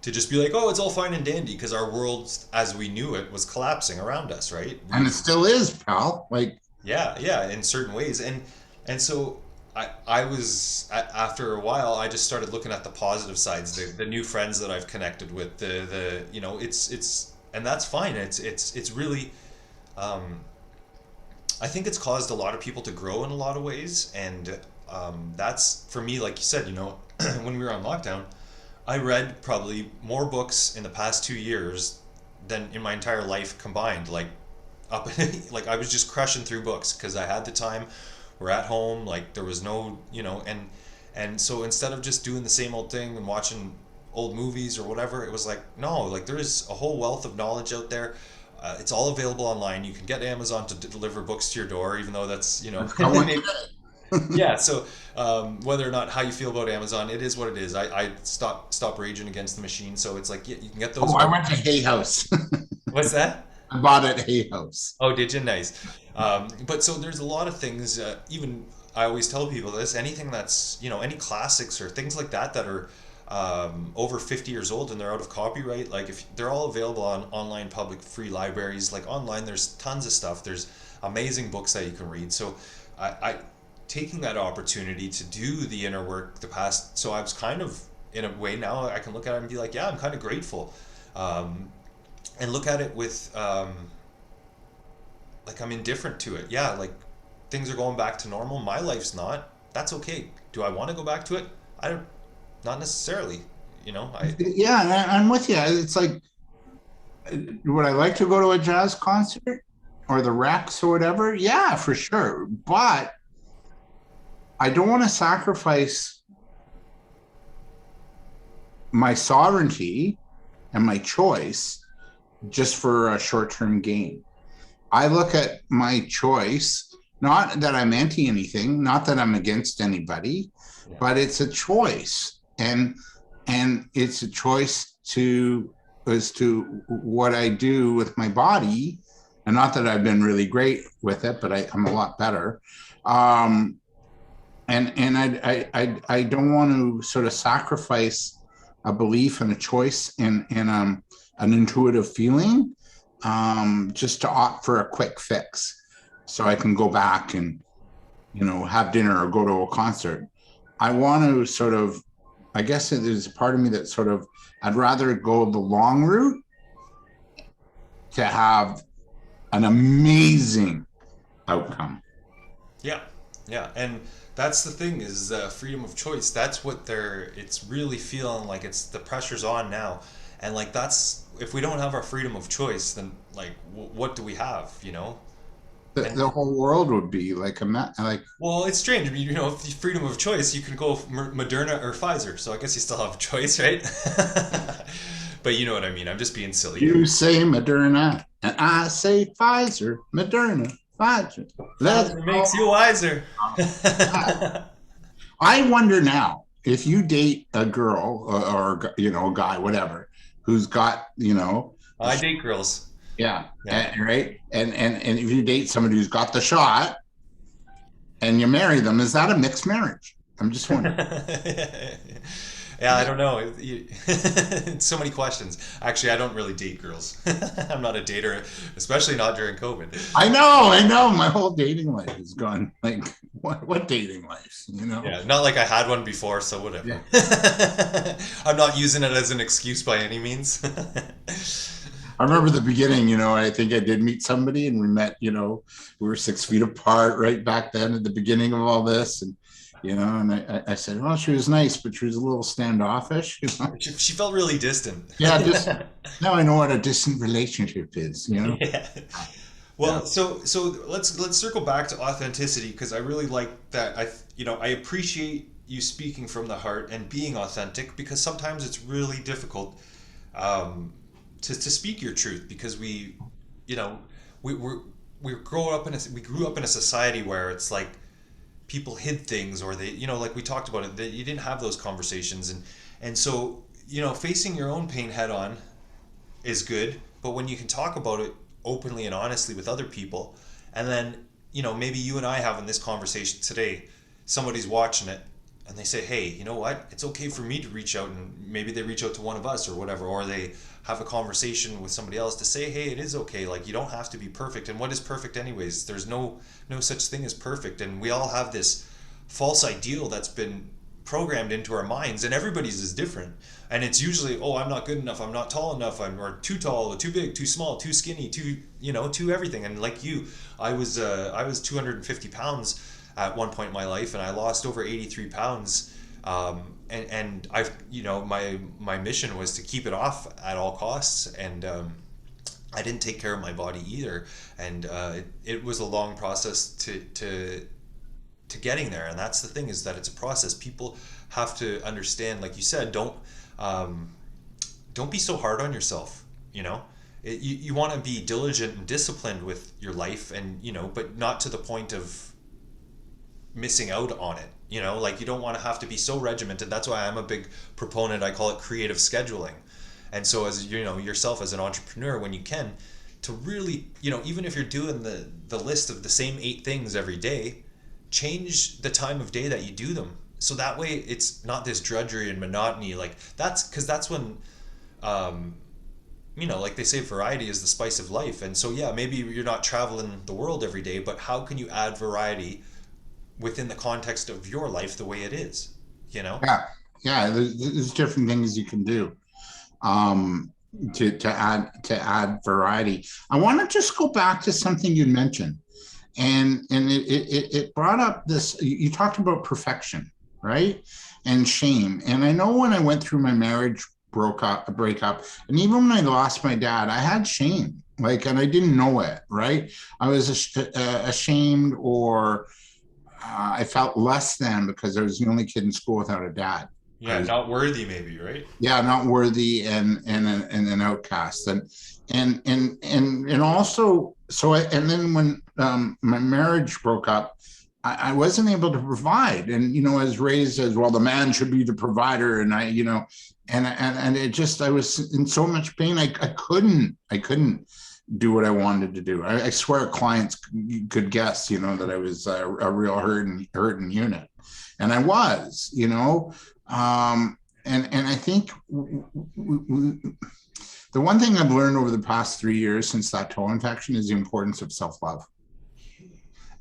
to just be like, oh, it's all fine and dandy, because our world as we knew it was collapsing around us, right? And it still is, pal. Like, Yeah, yeah, in certain ways, and so I was after a while I just started looking at the positive sides, the new friends that I've connected with, the it's and that's fine. It's really, um, I think it's caused a lot of people to grow in a lot of ways, and that's for me, like you said, when we were on lockdown, I read probably more books in the past 2 years than in my entire life combined. Like up, like I was just crushing through books because I had the time. We're at home, like there was no, and so instead of just doing the same old thing and watching old movies or whatever, it was like, no, like there is a whole wealth of knowledge out there. It's all available online. You can get Amazon to deliver books to your door, even though that's that's how I yeah. So whether or not how you feel about Amazon, it is what it is. I stop raging against the machine. So it's like, yeah, you can get those Oh, I books. went to Hay House. What's that? I bought it at Hay House. Oh, did you? Nice. But so there's a lot of things. Even I always tell people this: anything that's any classics or things like that that are over 50 years old and they're out of copyright. Like if they're all available on online public free libraries, like online, there's tons of stuff. There's amazing books that you can read. So I taking that opportunity to do the inner work the past. So I was kind of in a way now I can look at it and be like, yeah, I'm kind of grateful. Um, and look at it with like I'm indifferent to it. Yeah, like things are going back to normal. My life's not. That's okay. Do I want to go back to it? I don't. Not necessarily. I. Yeah, I'm with you. It's like, would I like to go to a jazz concert or the Rex or whatever? Yeah, for sure. But I don't want to sacrifice my sovereignty and my choice just for a short-term gain. I look at my choice, not that I'm anti anything, not that I'm against anybody, Yeah. but it's a choice. And it's a choice as to what I do with my body. And not that I've been really great with it, but I'm a lot better. Um, and I don't want to sort of sacrifice a belief and a choice and an intuitive feeling, just to opt for a quick fix, so I can go back and have dinner or go to a concert. I want to sort of, I guess there's a part of me that sort of, I'd rather go the long route to have an amazing outcome. Yeah. Yeah. And that's the thing is freedom of choice. That's what they're. It's really feeling like it's the pressure's on now, And like, that's, if we don't have our freedom of choice, then like, what do we have, And The whole world would be like like. well, it's strange. I mean, if the freedom of choice, you can go Moderna or Pfizer. So I guess you still have a choice, right? But you know what I mean. I'm just being silly here. You say Moderna, and I say Pfizer. Moderna, Pfizer. Let's Pfizer go. makes you wiser. I wonder now if you date a girl or a guy, whatever, who's got I date girls. yeah, Yeah. right, and if you date somebody who's got the shot and you marry them, is that a mixed marriage? I'm just wondering. Yeah, I don't know. So many questions. Actually, I don't really date girls. I'm not a dater, especially not during COVID. I know. My whole dating life is gone. Like, what dating life? Yeah, not like I had one before, so whatever. Yeah. I'm not using it as an excuse by any means. I remember the beginning, I think I did meet somebody and we met, we were 6 feet apart right back then at the beginning of all this. And I said, well, she was nice, but she was a little standoffish. She felt really distant. Yeah, just now I know what a distant relationship is. Yeah. Well, Yeah. so let's circle back to authenticity, because I really like that. I appreciate you speaking from the heart and being authentic, because sometimes it's really difficult to speak your truth, because you know we grew up in a society where it's like people hid things, or they, like we talked about it, that you didn't have those conversations, and so facing your own pain head on is good, but when you can talk about it openly and honestly with other people, and then maybe you and I having this conversation today, somebody's watching it and they say, hey, you know what, it's okay for me to reach out, and maybe they reach out to one of us or whatever, or they have a conversation with somebody else to say, hey, it is okay, like, you don't have to be perfect. And what is perfect anyways? There's no such thing as perfect, and we all have this false ideal that's been programmed into our minds, and everybody's is different. And it's usually, oh, I'm not good enough, I'm not tall enough, or too tall, or too big, too small, too skinny, too everything. And like you, I was 250 pounds at one point in my life, and I lost over 83 pounds. And I've, my mission was to keep it off at all costs, and I didn't take care of my body either, and it was a long process to getting there. And that's the thing, is that it's a process. People have to understand, like you said, don't be so hard on yourself. You want to be diligent and disciplined with your life, and but not to the point of missing out on it. Like, you don't want to have to be so regimented. That's why I'm a big proponent, I call it creative scheduling. And so, as yourself as an entrepreneur, when you can, to really, even if you're doing the list of the same 8 things every day, change the time of day that you do them, so that way it's not this drudgery and monotony. Like, that's when like they say, variety is the spice of life. And so, yeah, maybe you're not traveling the world every day, but how can you add variety within the context of your life the way it is? Yeah, there's different things you can do to add variety. I want to just go back to something you mentioned, and it brought up this. You talked about perfection, right, and shame. And I know when I went through my marriage breakup, and even when I lost my dad, I had shame, and I didn't know it, right? I was ashamed, or I felt less than, because I was the only kid in school without a dad. Yeah, not worthy, maybe, right? Yeah, not worthy, and an outcast, and also, and then when my marriage broke up, I wasn't able to provide, and I was raised as, well, the man should be the provider, and and it just, I was in so much pain, I couldn't do what I wanted to do. I swear clients could guess, that I was a real hurting unit, and I was, and I think the one thing I've learned over the past 3 years since that toe infection is the importance of self-love.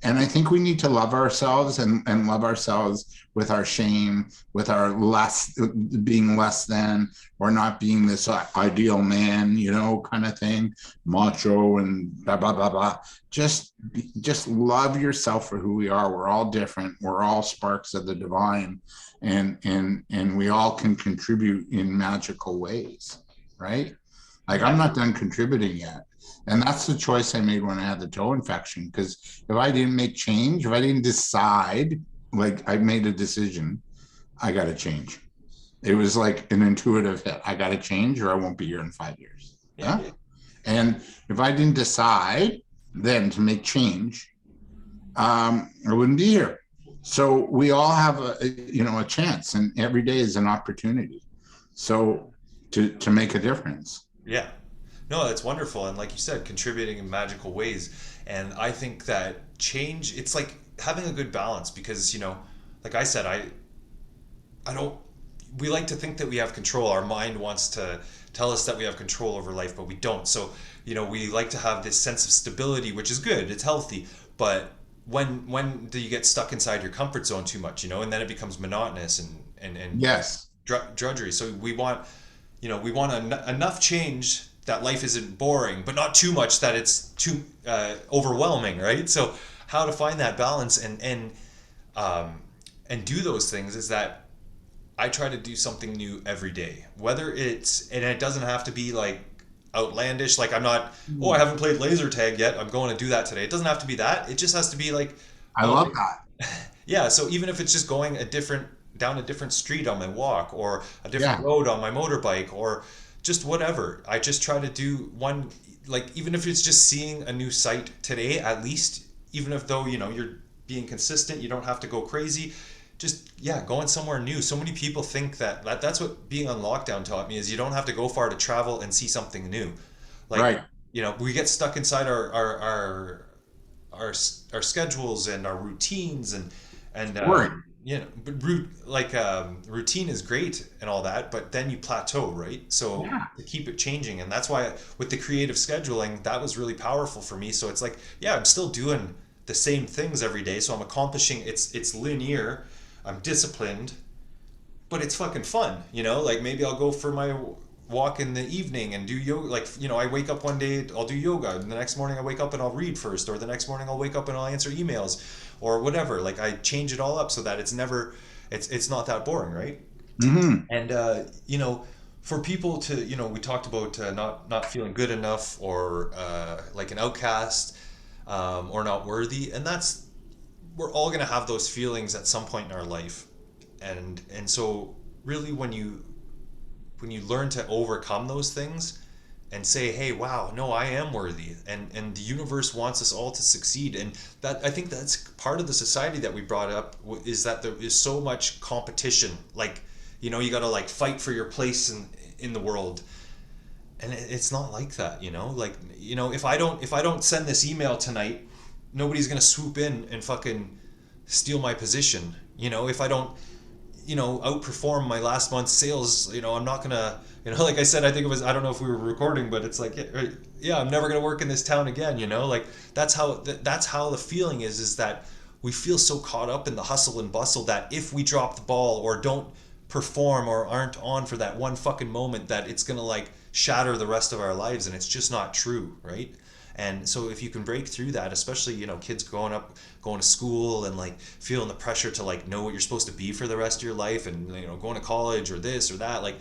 And I think we need to love ourselves, and love ourselves with our shame, with our being less than, or not being this ideal man, kind of thing, macho and blah, blah, blah, blah. Just love yourself for who we are. We're all different. We're all sparks of the divine, and we all can contribute in magical ways. right? Like I'm Yeah. not done contributing yet. And that's the choice I made when I had the toe infection. Because if I didn't make change, if I didn't decide, like I made a decision, I got to change. It was like an intuitive hit. I got to change or I won't be here in 5 years. Yeah. Yeah. And if I didn't decide then to make change, I wouldn't be here. So we all have a chance, and every day is an opportunity. So to make a difference. Yeah. No, that's wonderful. And like you said, contributing in magical ways. And I think that change, it's like having a good balance because, like I said, I don't, we like to think that we have control. Our mind wants to tell us that we have control over life, but we don't. So, we like to have this sense of stability, which is good. It's healthy. But when do you get stuck inside your comfort zone too much, and then it becomes monotonous and Yes. drudgery. So we want enough change that life isn't boring, but not too much that it's too overwhelming, right? So how to find that balance and do those things is that I try to do something new every day, whether and it doesn't have to be like outlandish. Like I'm not, I haven't played laser tag yet, I'm going to do that today. It doesn't have to be that. It just has to be like, I love that. yeah. So even if it's just going down a different street on my walk or a different Yeah. road on my motorbike or just whatever. I just try to do one, like even if it's just seeing a new site today, at least, even if though, you're being consistent, you don't have to go crazy. Just, yeah, going somewhere new. So many people think that's what being on lockdown taught me is you don't have to go far to travel and see something new. Like, Right. we get stuck inside our schedules and our routines and Right. but routine is great and all that, but then you plateau, right? So Yeah. to keep it changing, and that's why with the creative scheduling, that was really powerful for me. So it's like, yeah, I'm still doing the same things every day, so I'm accomplishing. It's linear. I'm disciplined, but it's fucking fun, Like maybe I'll go for my walk in the evening and do yoga. Like, I wake up one day, I'll do yoga, and the next morning I wake up and I'll read first, or the next morning I'll wake up and I'll answer emails, or whatever. Like I change it all up so that it's not that boring, right? Hmm. And for people to, we talked about not feeling good enough or like an outcast or not worthy, and we're all going to have those feelings at some point in our life, and so really when you learn to overcome those things and say, hey, wow, no, I am worthy, and the universe wants us all to succeed. And that, I think that's part of the society that we brought up, is that there is so much competition. Like, you got to like fight for your place in the world, and it's not like that. Like, if I don't send this email tonight, nobody's gonna swoop in and fucking steal my position. If I don't, outperform my last month's sales, I'm not gonna, like I said, I think it was, I don't know if we were recording, but it's like, yeah, I'm never gonna work in this town again. Like that's how the feeling is that we feel so caught up in the hustle and bustle that if we drop the ball or don't perform or aren't on for that one fucking moment, that it's gonna like shatter the rest of our lives, and it's just not true, right? And so if you can break through that, especially, kids growing up, going to school and like feeling the pressure to like know what you're supposed to be for the rest of your life, and going to college or this or that, like,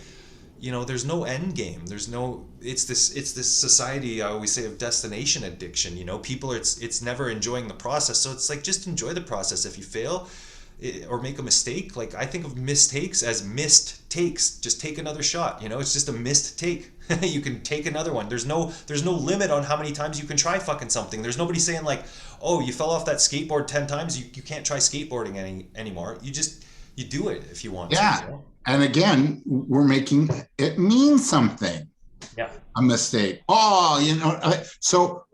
there's no end game. It's this society, I always say, of destination addiction. People it's never enjoying the process. So it's like, just enjoy the process. If you fail or make a mistake, like I think of mistakes as missed takes. Just take another shot. It's just a missed take. You can take another one. There's no limit on how many times you can try fucking something. There's nobody saying like, oh, you fell off that skateboard 10 times, you can't try skateboarding anymore. You do it if you want Yeah. to. And again, we're making it mean something. Yeah. A mistake. So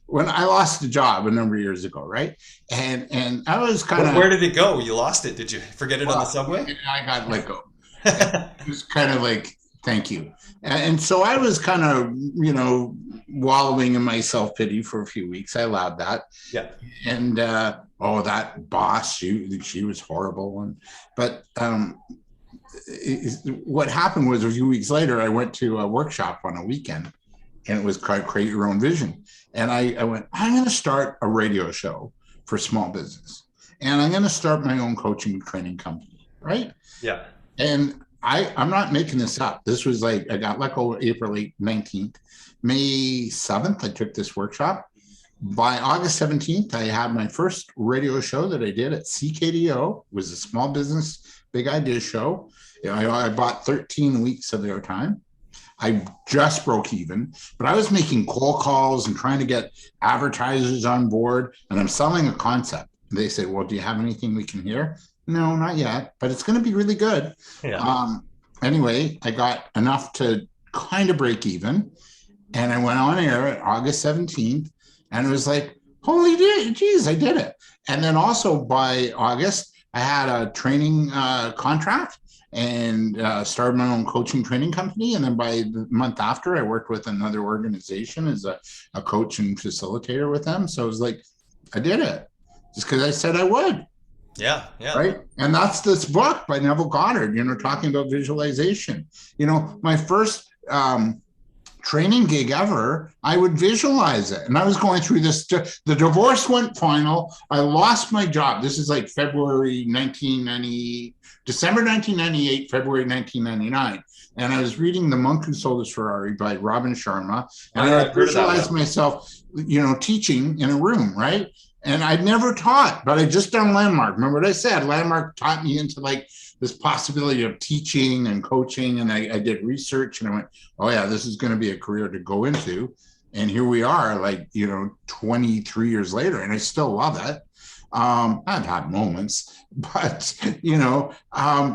when I lost a job a number of years ago, right? And I was kind of, Where did it go? You lost it? Did you forget it on the subway? I got let go. It was kind of like, thank you. And so I was kind of, wallowing in my self-pity for a few weeks. I allowed that. Yeah. And that boss, she was horrible. But what happened was, a few weeks later, I went to a workshop on a weekend, and it was called Create Your Own Vision. And I went, I'm going to start a radio show for small business, and I'm going to start my own coaching and training company, right? Yeah. And I'm not making this up. This was like, I got let go April 19th. May 7th, I took this workshop. By August 17th, I had my first radio show that I did at CKDO. It was a small business, big idea show. I bought 13 weeks of their time. I just broke even, but I was making cold calls and trying to get advertisers on board, and I'm selling a concept. They said, well, do you have anything we can hear? No, not yet, but it's going to be really good. Yeah. Anyway, I got enough to kind of break even, and I went on air at August 17th, and it was like, holy geez, I did it. And then also by August, I had a training contract and started my own coaching training company. And then by the month after, I worked with another organization as a coach and facilitator with them. So it was like, I did it just because I said I would. Yeah. Yeah. Right. And that's this book by Neville Goddard, talking about visualization. My first training gig ever, I would visualize it. And I was going through this, the divorce went final. I lost my job. This is like December 1998, February 1999. And I was reading The Monk Who Sold His Ferrari by Robin Sharma. And I visualized myself, teaching in a room, right? And I'd never taught, but I just done Landmark. Remember what I said? Landmark taught me into like this possibility of teaching and coaching. And I did research and I went, oh yeah, this is going to be a career to go into. And here we are, 23 years later, and I still love it. I've had moments, but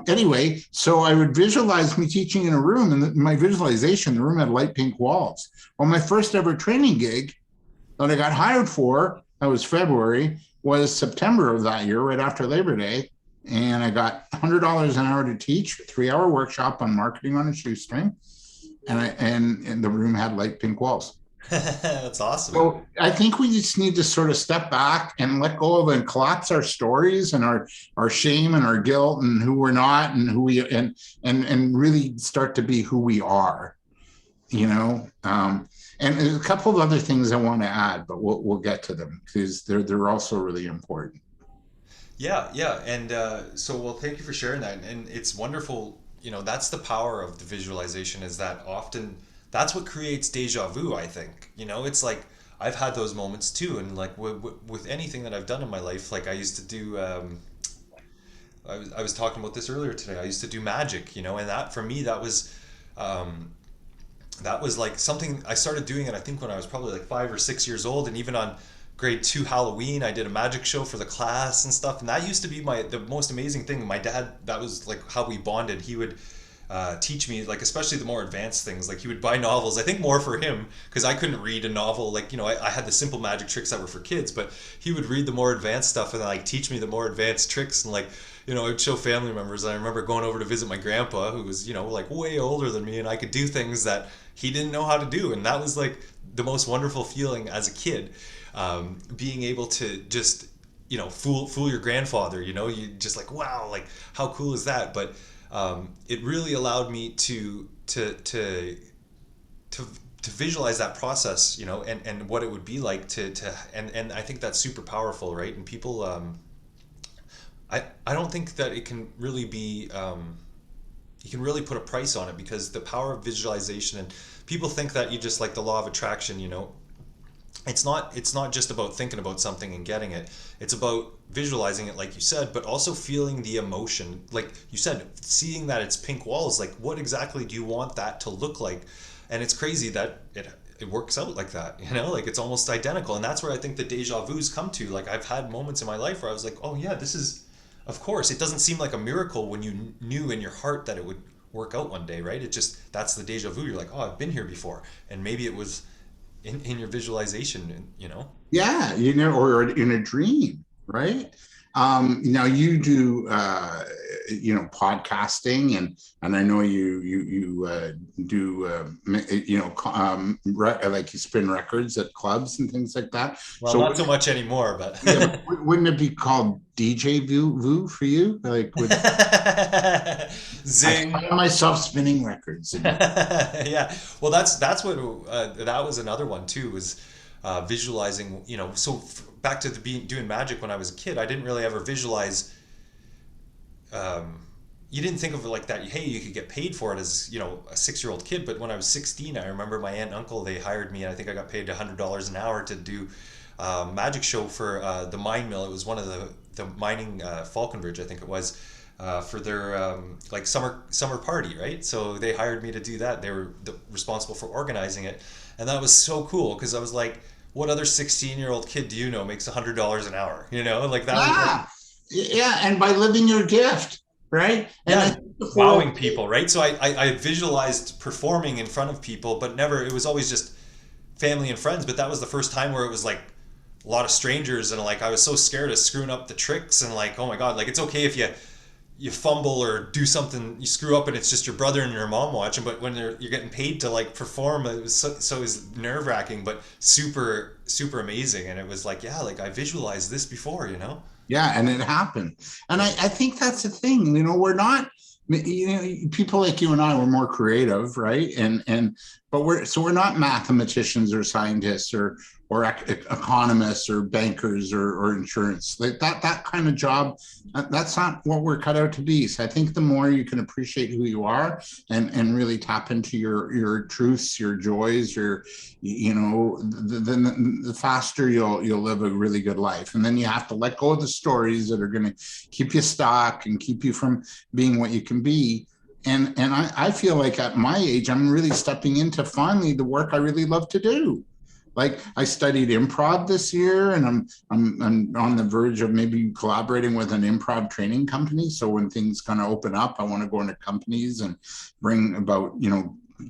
anyway, so I would visualize me teaching in a room, and my visualization, the room had light pink walls. Well, my first ever training gig that I got hired for, that was February, was September of that year, right after Labor Day. And I got $100 an hour to teach, a 3-hour workshop on marketing on a shoestring. And the room had light pink walls. That's awesome. So I think we just need to sort of step back and let go of and collapse our stories and our shame and our guilt and who we're not and who we and really start to be who we are, And there's a couple of other things I want to add, but we'll get to them because they're also really important. Yeah, yeah, and well, thank you for sharing that, and it's wonderful. That's the power of the visualization, is that often that's what creates deja vu. I think it's like I've had those moments too, and like with anything that I've done in my life, like I used to do. I was talking about this earlier today. I used to do magic, and that for me that was like something I started doing it, I think, when I was probably like 5 or 6 years old, and even on grade 2 Halloween, I did a magic show for the class and stuff, and that used to be the most amazing thing. My dad, that was like how we bonded. He would teach me, like, especially the more advanced things. Like, he would buy novels, I think more for him, because I couldn't read a novel. Like, I had the simple magic tricks that were for kids, but he would read the more advanced stuff and like teach me the more advanced tricks, and like, I would show family members. I remember going over to visit my grandpa, who was, like way older than me, and I could do things that he didn't know how to do. And that was like the most wonderful feeling as a kid, being able to just, fool your grandfather, you just like, wow, like how cool is that? But it really allowed me to visualize that process, and what it would be like and I think that's super powerful, right? And people, I don't think that it can really be, you can really put a price on it, because the power of visualization, and people think that you just, like the law of attraction, it's not just about thinking about something and getting it. It's about visualizing it, like you said, but also feeling the emotion. Like you said, seeing that it's pink walls, like what exactly do you want that to look like? And it's crazy that it works out like that, like it's almost identical. And that's where I think the deja vu's come to. Like, I've had moments in my life where I was like, oh yeah, this is, of course, it doesn't seem like a miracle when you knew in your heart that it would work out one day, right? It just, that's the deja vu. You're like, oh, I've been here before. And maybe it was in your visualization, Yeah, or in a dream, right? Now you do, podcasting, and I know you do, like you spin records at clubs and things like that. Well, so not so much anymore, but yeah, wouldn't it be called DJ Vu for you? Like, zing! I find myself spinning records. Yeah, well, that's what that was another one too. Was visualizing, so back to doing magic when I was a kid, I didn't really ever visualize you didn't think of it like that. Hey, you could get paid for it as, a 6-year-old kid. But when I was 16, I remember my aunt and uncle, they hired me, and I think I got paid $100 an hour to do magic show for the mine mill. It was one of the mining Falconbridge, I think it was, for their like summer party, right? So they hired me to do that. They were responsible for organizing it, and that was so cool because I was like, what other 16-year-old kid do you know makes $100 an hour? Like that was like, Yeah, yeah, and by living your gift, right? And I yeah, think before, wowing people, right? So I visualized performing in front of people, but never, it was always just family and friends. But that was the first time where it was like a lot of strangers, and like I was so scared of screwing up the tricks, and like, oh my god, like it's okay if you fumble or do something, you screw up, and it's just your brother and your mom watching. But when you're getting paid to like perform, it was so it was nerve wracking, but super super amazing. And it was like, yeah, like I visualized this before. yeah, and it happened. And I think that's the thing, we're not, people like you and I were more creative, right? But we're not mathematicians or scientists or economists or bankers or insurance. Like that kind of job, that's not what we're cut out to be. So I think the more you can appreciate who you are and really tap into your truths, your joys, then the faster you'll live a really good life. And then you have to let go of the stories that are going to keep you stuck and keep you from being what you can be. And I feel like at my age, I'm really stepping into finally the work I really love to do. Like I studied improv this year, and I'm on the verge of maybe collaborating with an improv training company. So when things kind of open up, I want to go into companies and bring about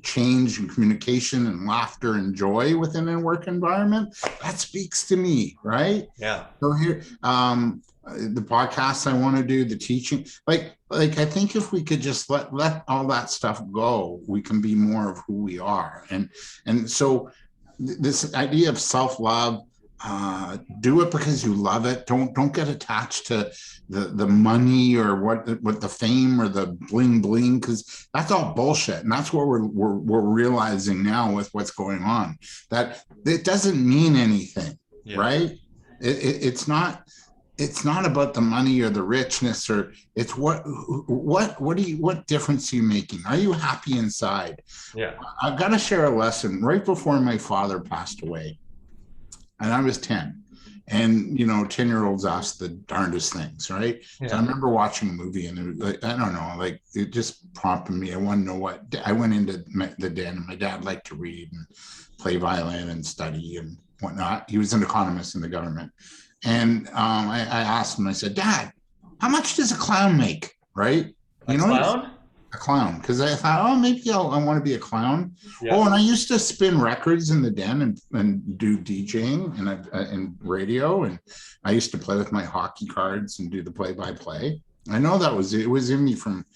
change and communication and laughter and joy within a work environment. That speaks to me, right? Yeah. So here, the podcasts I want to do, the teaching, like I think if we could just let all that stuff go, we can be more of who we are. And so this idea of self-love, do it because you love it. Don't get attached to the money or what the fame or the bling bling, because that's all bullshit. And that's what we're realizing now with what's going on, that it doesn't mean anything. Yeah. Right? It's not about the money or the richness, or it's what difference are you making? Are you happy inside? Yeah. I've got to share a lesson. Right before my father passed away, and I was 10, and 10-year-olds ask the darndest things, right? Yeah. So I remember watching a movie, and it was, I don't know, like it just prompted me. I want to know what. I went into the den, and my dad liked to read and play violin and study and whatnot. He was an economist in the government. And I asked him, I said, Dad, how much does a clown make? Right? A clown? A clown. Because I thought, oh, maybe I want to be a clown. Yeah. Oh, and I used to spin records in the den and do DJing and radio. And I used to play with my hockey cards and do the play-by-play. I know it was in me from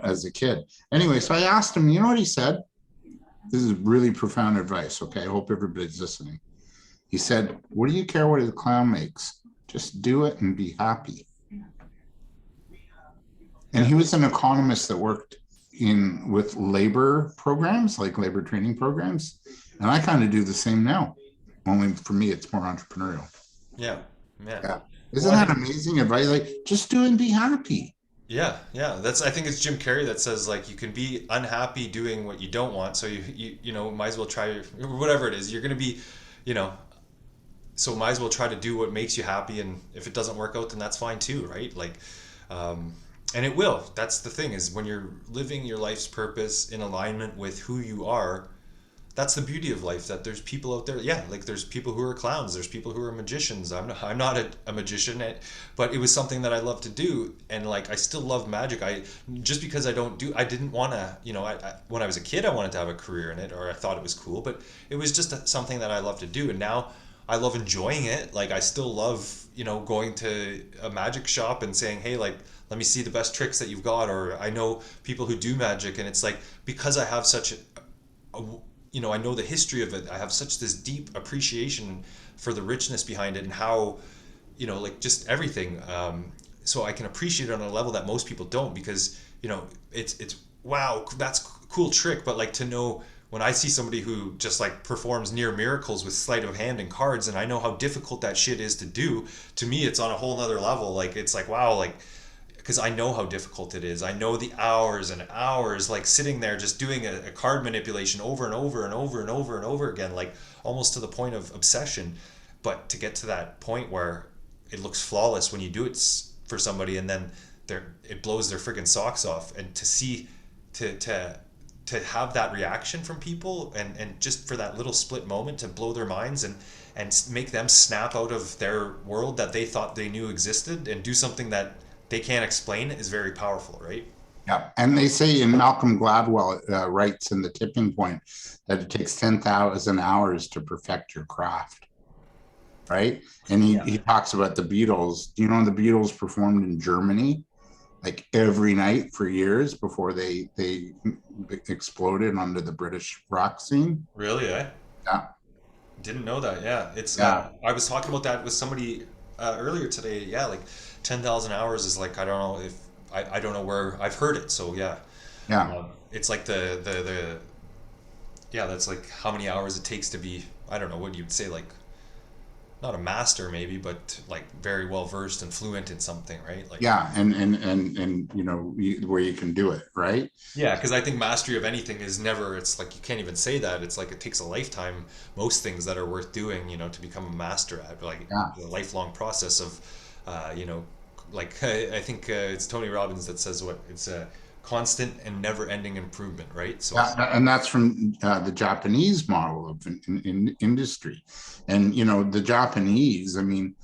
as a kid. Anyway, so I asked him, you know what he said? This is really profound advice. Okay, I hope everybody's listening. He said, what do you care what a clown makes? Just do it and be happy. And he was an economist that worked with labor programs, like labor training programs. And I kind of do the same now. Only for me, it's more entrepreneurial. Yeah. Isn't that amazing advice? Like, just do it and be happy. Yeah. I think it's Jim Carrey that says, like, you can be unhappy doing what you don't want. So you might as well try whatever it is. You're going to be, so might as well try to do what makes you happy, and if it doesn't work out, then that's fine too, right? Like, and it will. That's the thing, is when you're living your life's purpose in alignment with who you are, that's the beauty of life, that there's people out there, like there's people who are clowns, there's people who are magicians. I'm not a magician, but it was something that I love to do, and like I still love magic. Just because I didn't want to, when I was a kid, I wanted to have a career in it, or I thought it was cool, but it was just something that I love to do, and now I love enjoying it. Like I still love, going to a magic shop and saying, hey, like, let me see the best tricks that you've got. Or I know people who do magic, and it's like, because I have such I know the history of it. I have such this deep appreciation for the richness behind it, and how, like just everything. So I can appreciate it on a level that most people don't, because, it's wow, that's a cool trick. But like, to know, when I see somebody who just like performs near miracles with sleight of hand and cards, and I know how difficult that shit is to do, to me, it's on a whole nother level. Like, it's like, wow, like because I know how difficult it is. I know the hours and hours, like sitting there just doing a card manipulation over and over and over and over and over again, like almost to the point of obsession. But to get to that point where it looks flawless when you do it for somebody, and then it blows their friggin' socks off, and to see to have that reaction from people, and just for that little split moment to blow their minds, and make them snap out of their world that they thought they knew existed and do something that they can't explain, is very powerful, right? Yeah, and they say, in Malcolm Gladwell writes in The Tipping Point, that it takes 10,000 hours to perfect your craft, right? And he talks about the Beatles. Do you know the Beatles performed in Germany like every night for years before they exploded onto the British rock scene? Really, eh? Yeah. Didn't know that. Yeah, it's. Yeah. I was talking about that with somebody earlier today. Yeah, like 10,000 hours is like, I don't know if I don't know where I've heard it. So yeah, Yeah. it's like the yeah, that's like how many hours it takes to be. I don't know what you'd say, like not a master maybe, but like very well versed and fluent in something, right? Like Yeah, and you know, where you can do it, right? yeah, because I think mastery of anything is never. It's like you can't even say that. It's like it takes a lifetime. Most things that are worth doing, to become a master at, like Yeah. a lifelong process of, like I think it's Tony Robbins that says what it's a constant and never-ending improvement, right? So Yeah, and that's from the Japanese model of industry. And, the Japanese, I mean,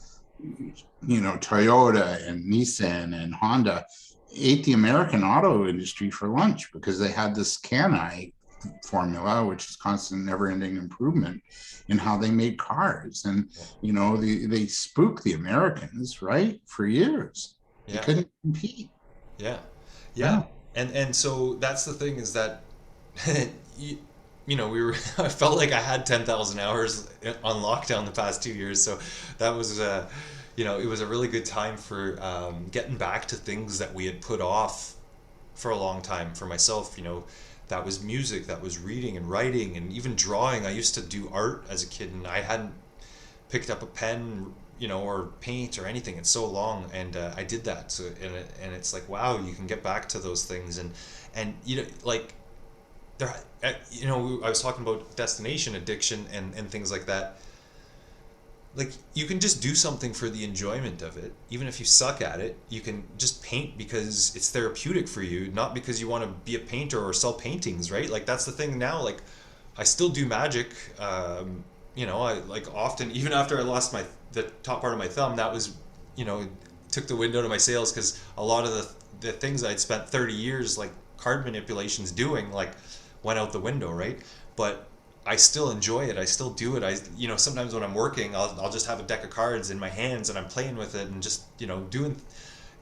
Toyota and Nissan and Honda ate the American auto industry for lunch because they had this CANI formula, which is constant, never-ending improvement in how they made cars. And, they spooked the Americans, right, for years. They yeah, couldn't compete. yeah, yeah, Yeah. and so that's the thing is that you, we were I felt like I had 10,000 hours on lockdown the past 2 years, so that was it was a really good time for getting back to things that we had put off for a long time. For myself, that was music, that was reading and writing, and even drawing. I used to do art as a kid, and I hadn't picked up a pen, or paint or anything in so long, and I did that. So and it's like, wow, you can get back to those things, and like there, I was talking about destination addiction and things like that. Like you can just do something for the enjoyment of it, even if you suck at it. You can just paint because it's therapeutic for you, not because you want to be a painter or sell paintings, right? Like that's the thing now. Like I still do magic. I like often, even after I lost the top part of my thumb, that was, took the wind out of my sails, because a lot of the things I'd spent 30 years like card manipulations doing, like went out the window, right? But I still enjoy it. I still do it. Sometimes when I'm working, I'll just have a deck of cards in my hands and I'm playing with it and just, doing,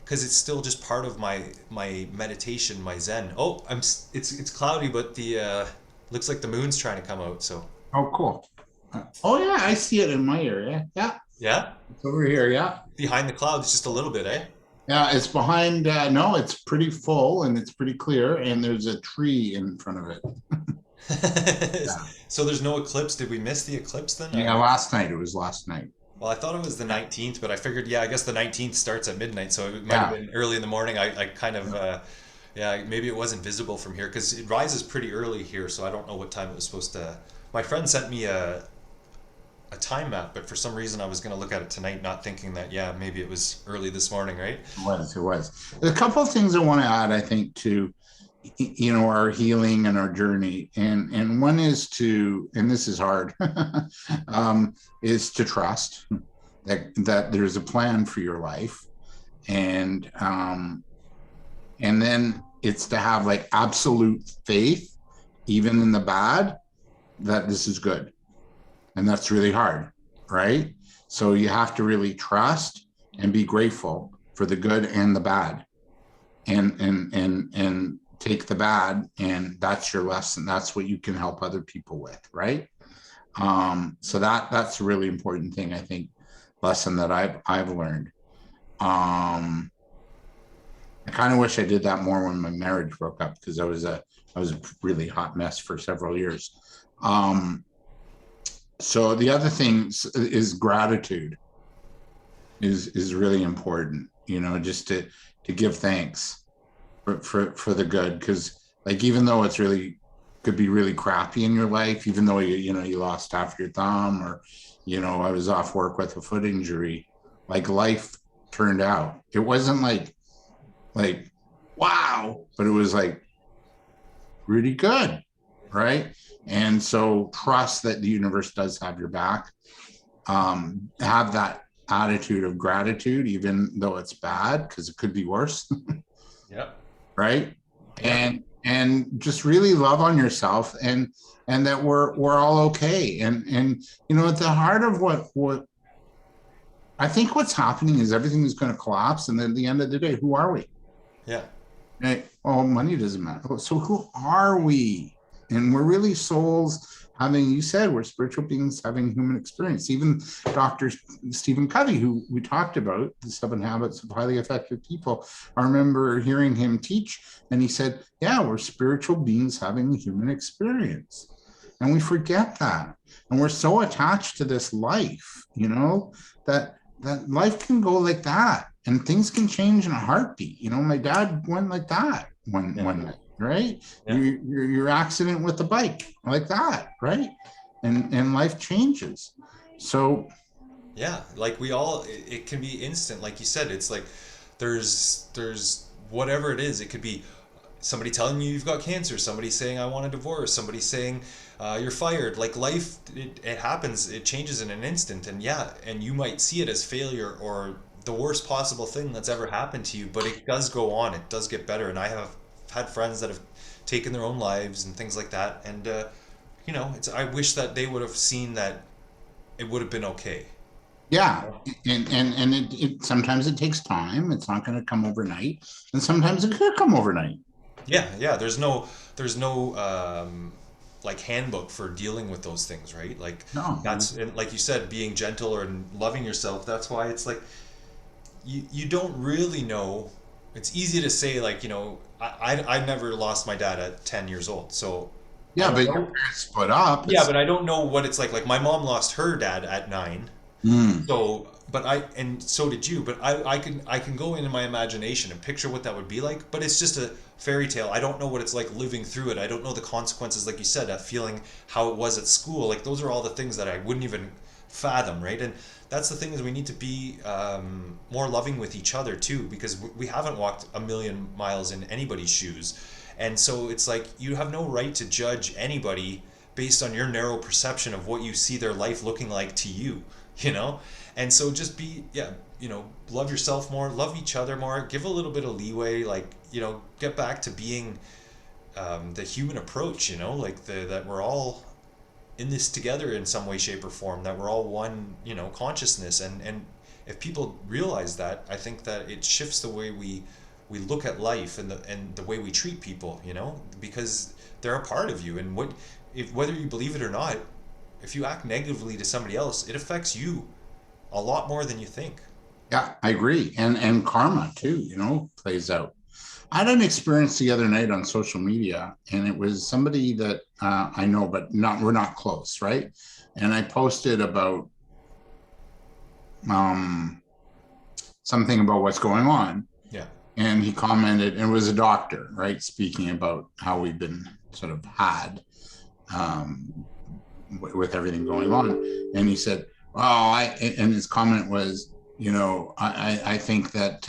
because it's still just part of my meditation, my Zen. Oh, it's cloudy, but the looks like the moon's trying to come out. So Oh, cool. Oh, yeah, I see it in my area. Yeah, yeah, it's over here. Yeah. behind the clouds just a little bit, eh? Yeah, it's behind. No, it's pretty full and it's pretty clear, and there's a tree in front of it. Yeah. So there's no eclipse. Did we miss the eclipse then? Yeah, last night. It was last night. Well, I thought it was the 19th, but I figured, yeah, I guess the 19th starts at midnight, so it might have Yeah. been early in the morning. I kind of, yeah, maybe it wasn't visible from here because it rises pretty early here, so I don't know what time it was supposed to. My friend sent me a time map, but for some reason I was going to look at it tonight, not thinking that, yeah, maybe it was early this morning, right? It was. It was. There's a couple of things I want to add, I think, to our healing and our journey, and one is to, and this is hard, is to trust that there's a plan for your life, and then it's to have like absolute faith, even in the bad, that this is good. And that's really hard, right? So you have to really trust and be grateful for the good and the bad, and take the bad, and that's your lesson. That's what you can help other people with, right? So that's a really important thing, I think, lesson that I've learned. I kind of wish I did that more when my marriage broke up, because I was a really hot mess for several years. So the other thing is gratitude is really important, just to to give thanks for the good, because like even though it's really could be really crappy in your life, even though you lost half your thumb, or I was off work with a foot injury, like life turned out. It wasn't like wow, but it was like really good, right? And so trust that the universe does have your back. Have that attitude of gratitude, even though it's bad, because it could be worse. Yep. Right? Yep. And just really love on yourself, and that we're all okay. And at the heart of what I think what's happening is everything is going to collapse, and then at the end of the day, who are we? Yeah. Right? Oh, money doesn't matter. So who are we? And we're really souls having, you said, we're spiritual beings having human experience. Even Dr. Stephen Covey, who we talked about, the 7 Habits of Highly Effective People, I remember hearing him teach, and he said, yeah, we're spiritual beings having a human experience. And we forget that. And we're so attached to this life, that life can go like that, and things can change in a heartbeat. My dad went like that one night, right? Yeah. Your accident with the bike, like that, right? And life changes. So Yeah, like we all, it can be instant. Like you said, it's like there's whatever it is. It could be somebody telling you you've got cancer, somebody saying I want a divorce, somebody saying you're fired. Like life, it happens, it changes in an instant. And yeah, and you might see it as failure or the worst possible thing that's ever happened to you, but it does go on, it does get better. And I have had friends that have taken their own lives and things like that. And I wish that they would have seen that it would have been okay. yeah, and it sometimes it takes time. It's not going to come overnight, and sometimes it could come overnight. Yeah, yeah. There's no like handbook for dealing with those things, right? Like No. that's and like you said, being gentle or loving yourself. That's why it's like you don't really know. It's easy to say like I never lost my dad at 10 years old, so I Yeah, don't but your know. parents split up. Yeah, but I don't know what it's like. Like my mom lost her dad at 9. Mm, So, but and so did you. But I can go into my imagination and picture what that would be like. But it's just a fairy tale. I don't know what it's like living through it. I don't know the consequences, like you said, that feeling how it was at school. Like those are all the things that I wouldn't even fathom, right? And that's the thing is we need to be more loving with each other too, because we haven't walked a million miles in anybody's shoes, and so it's like you have no right to judge anybody based on your narrow perception of what you see their life looking like to you, you know? And so just be, yeah, love yourself more, love each other more, give a little bit of leeway, like, get back to being the human approach, like that we're all in this together in some way, shape, or form, that we're all one, consciousness. And if people realize that, I think that it shifts the way we look at life and the way we treat people, because they're a part of you. And whether you believe it or not, if you act negatively to somebody else, it affects you a lot more than you think. yeah, I agree. And karma too, plays out. I had an experience the other night on social media, and it was somebody that I know, but we're not close, right? And I posted about um, something about what's going on, Yeah. and he commented, and it was a doctor, right, speaking about how we've been sort of had with everything going on, and he said, "Well, and his comment was, I think that."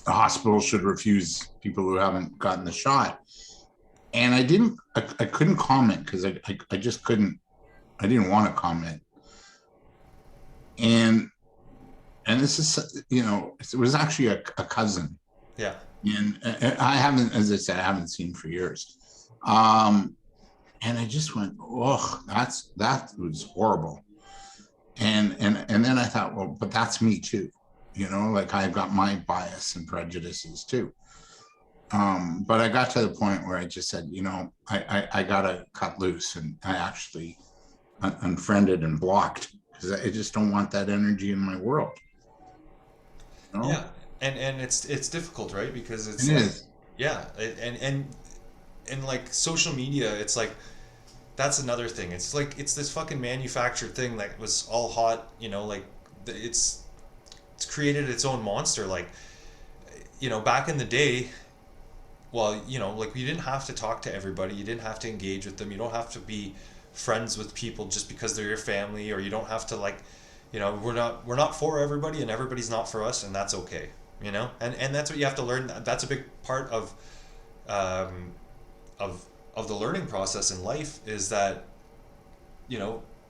The hospital should refuse people who haven't gotten the shot. And I couldn't comment because I just couldn't, I didn't want to comment. And this is, it was actually a cousin. Yeah. And I haven't, as I said, I haven't seen for years. And I just went, oh, that was horrible. And then I thought, well, but that's me too. Like I've got my bias and prejudices too. But I got to the point where I just said, I gotta cut loose, and I actually unfriended and blocked because I just don't want that energy in my world. Yeah. And it's difficult, right? Because it's It like, is. yeah, and like social media, it's like that's another thing. It's like it's this fucking manufactured thing that was all hot, like it's created its own monster. Like, back in the day, well, like, you didn't have to talk to everybody. You didn't have to engage with them. You don't have to be friends with people just because they're your family, or you don't have to, like, we're not for everybody, and everybody's not for us, and that's okay. And that's what you have to learn. That's a big part um, of the learning process in life, is that,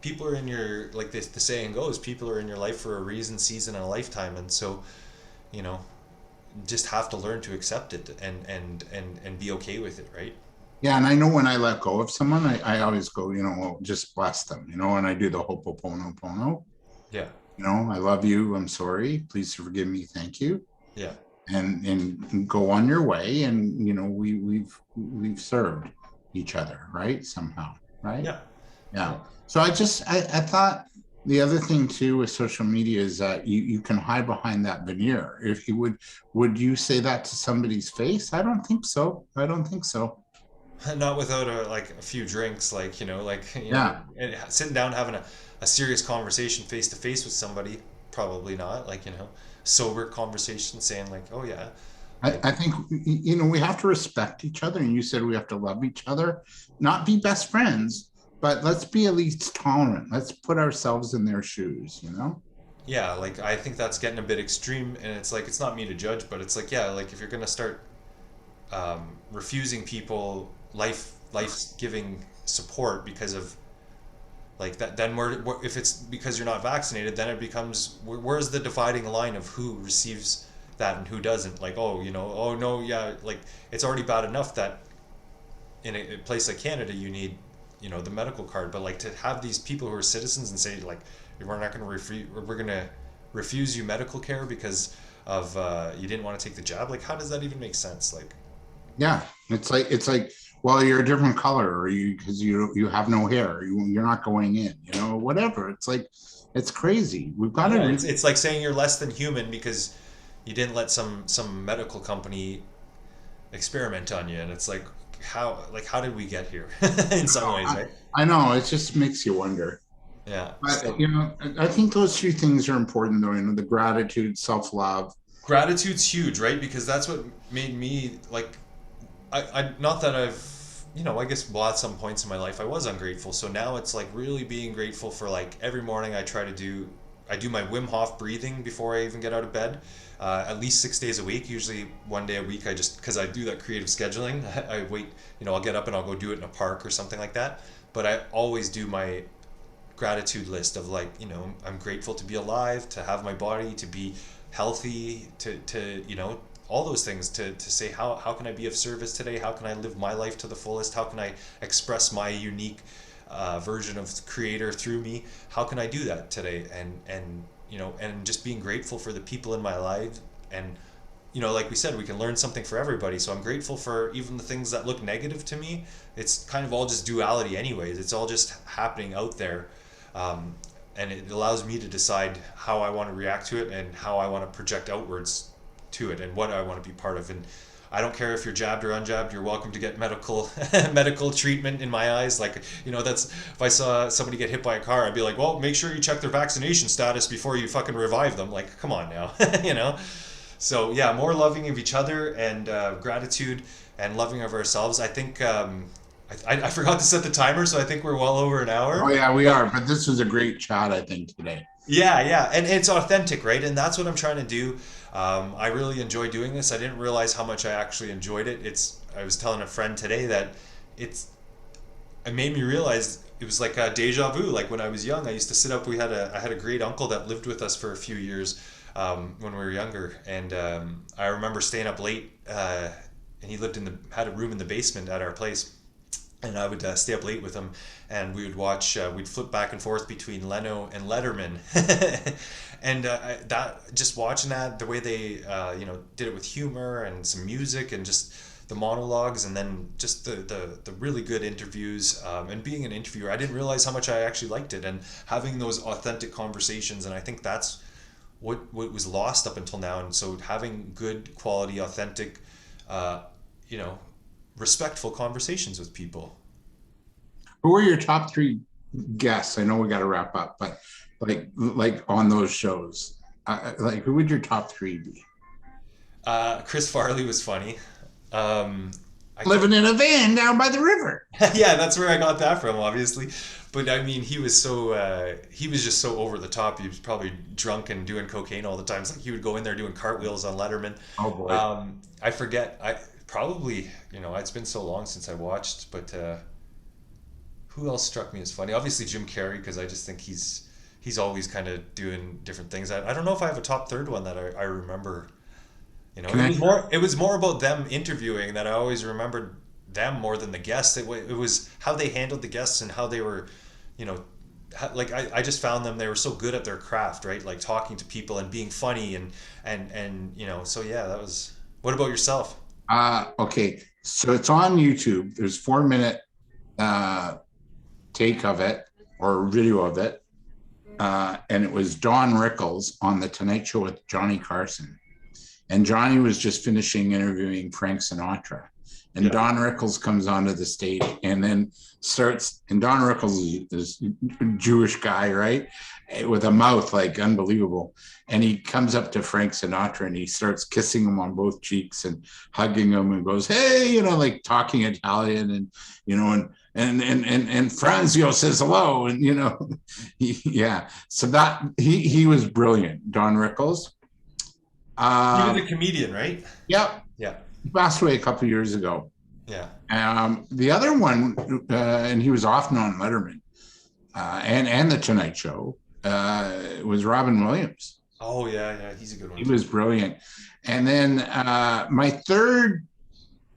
people are in your, like this, the saying goes, people are in your life for a reason, season, and a lifetime. And so, you know just have to learn to accept it, and be okay with it, right? Yeah, and I know when I let go of someone, I always go, well, just bless them, and I do the hopoponopono. Yeah. I love you. I'm sorry. Please forgive me. Thank you. Yeah. And go on your way. And we've served each other, right? Somehow, right? Yeah. Yeah. Yeah. So I thought the other thing too with social media is that you can hide behind that veneer. If you would you say that to somebody's face? I don't think so. I don't think so. Not without a few drinks, Yeah. and sitting down having a serious conversation face to face with somebody. Probably not, sober conversation, saying like, oh yeah, like, I think we have to respect each other, and you said we have to love each other, not be best friends, but let's be at least tolerant. Let's put ourselves in their shoes. yeah, like, I think that's getting a bit extreme, and it's like, it's not me to judge, but it's like, yeah, like, if you're gonna start refusing people life-giving support because of like that, then if it's because you're not vaccinated, then it becomes, where's the dividing line of who receives that and who doesn't? Like, oh no, yeah, like, it's already bad enough that in a place like Canada you need the medical card, but like, to have these people who are citizens and say, like, we're not going to we're going to refuse you medical care because of you didn't want to take the jab. Like, how does that even make sense? Like, Yeah, it's like, well, you're a different color, or because you have no hair, you're not going in, whatever. It's like, it's crazy. We've got to yeah, really, it's like saying you're less than human because you didn't let some medical company experiment on you, and it's like, how did we get here? In some ways, right? I know, it just makes you wonder. Yeah. But So I think those two things are important, though. The gratitude, self-love. gratitude's huge, right? Because that's what made me, like, I not that I've, I guess, well, at some points in my life I was ungrateful. So now it's like really being grateful for, like, every morning I do my Wim Hof breathing before I even get out of bed, at least 6 days a week. Usually one day a week, I just, because I do that creative scheduling, I wait, I'll get up and I'll go do it in a park or something like that. But I always do my gratitude list of, like, I'm grateful to be alive, to have my body, to be healthy, to all those things, to say, how can I be of service today? How can I live my life to the fullest? How can I express my unique version of the creator through me? How can I do that today? And just being grateful for the people in my life. And like we said, we can learn something for everybody. So I'm grateful for even the things that look negative to me. It's kind of all just duality anyways. It's all just happening out there. And it allows me to decide how I want to react to it, and how I want to project outwards to it, and what I want to be part of. And I don't care if you're jabbed or unjabbed, you're welcome to get medical medical treatment in my eyes. Like, that's, if I saw somebody get hit by a car, I'd be like, well, make sure you check their vaccination status before you fucking revive them. Like, come on now. So yeah, more loving of each other, and gratitude, and loving of ourselves. I think I forgot to set the timer, so I think we're well over an hour. Oh yeah, we are. But this was a great chat, I think, today. Yeah, yeah, and it's authentic, right? And that's what I'm trying to do. I really enjoy doing this. I didn't realize how much I actually enjoyed it. I was telling a friend today that it made me realize it was like a deja vu. Like, when I was young, I used to sit up. I had a great uncle that lived with us for a few years when we were younger, and I remember staying up late. And he had a room in the basement at our place. And I would stay up late with him, and we would watch. We'd flip back and forth between Leno and Letterman, and that, just watching that, the way they did it with humor and some music, and just the monologues, and then just the really good interviews. And being an interviewer, I didn't realize how much I actually liked it, and having those authentic conversations. And I think that's what was lost up until now. And so having good quality, authentic, respectful conversations with people. Who are your top three guests? I know we got to wrap up, but like on those shows. Like, who would your top three be? Chris Farley was funny. I don't. Living in a van down by the river. Yeah, that's where I got that from, obviously. But I mean, he was just so over the top. He was probably drunk and doing cocaine all the time. It's like he would go in there doing cartwheels on Letterman. Oh boy. I forget. I probably, it's been so long since I watched, but who else struck me as funny? Obviously Jim Carrey, because I just think he's always kind of doing different things. I don't know if I have a top third one that I remember. Can It I? was more about them interviewing that I always remembered them more than the guests. It was how they handled the guests and how they were, you know, like I just found them, they were so good at their craft, right? Like talking to people and being funny and so yeah, that was. What about yourself? Okay. So it's on YouTube. There's 4 minute uh, take of it or video of it, and it was Don Rickles on the Tonight Show with Johnny Carson. And Johnny was just finishing interviewing Frank Sinatra. And Yeah. Don Rickles comes onto the stage and then starts, and Don Rickles is this Jewish guy, right? With a mouth like unbelievable. And he comes up to Frank Sinatra and he starts kissing him on both cheeks and hugging him and goes, hey, like talking Italian and Franzio says hello. And, yeah. So he was brilliant, Don Rickles. He was Um, a comedian, right? yep. Yeah. He passed away a couple of years ago. Yeah. The other one, and he was often on Letterman and the Tonight Show, was Robin Williams. Oh yeah, yeah. He's a good one He too. was brilliant. And then my third,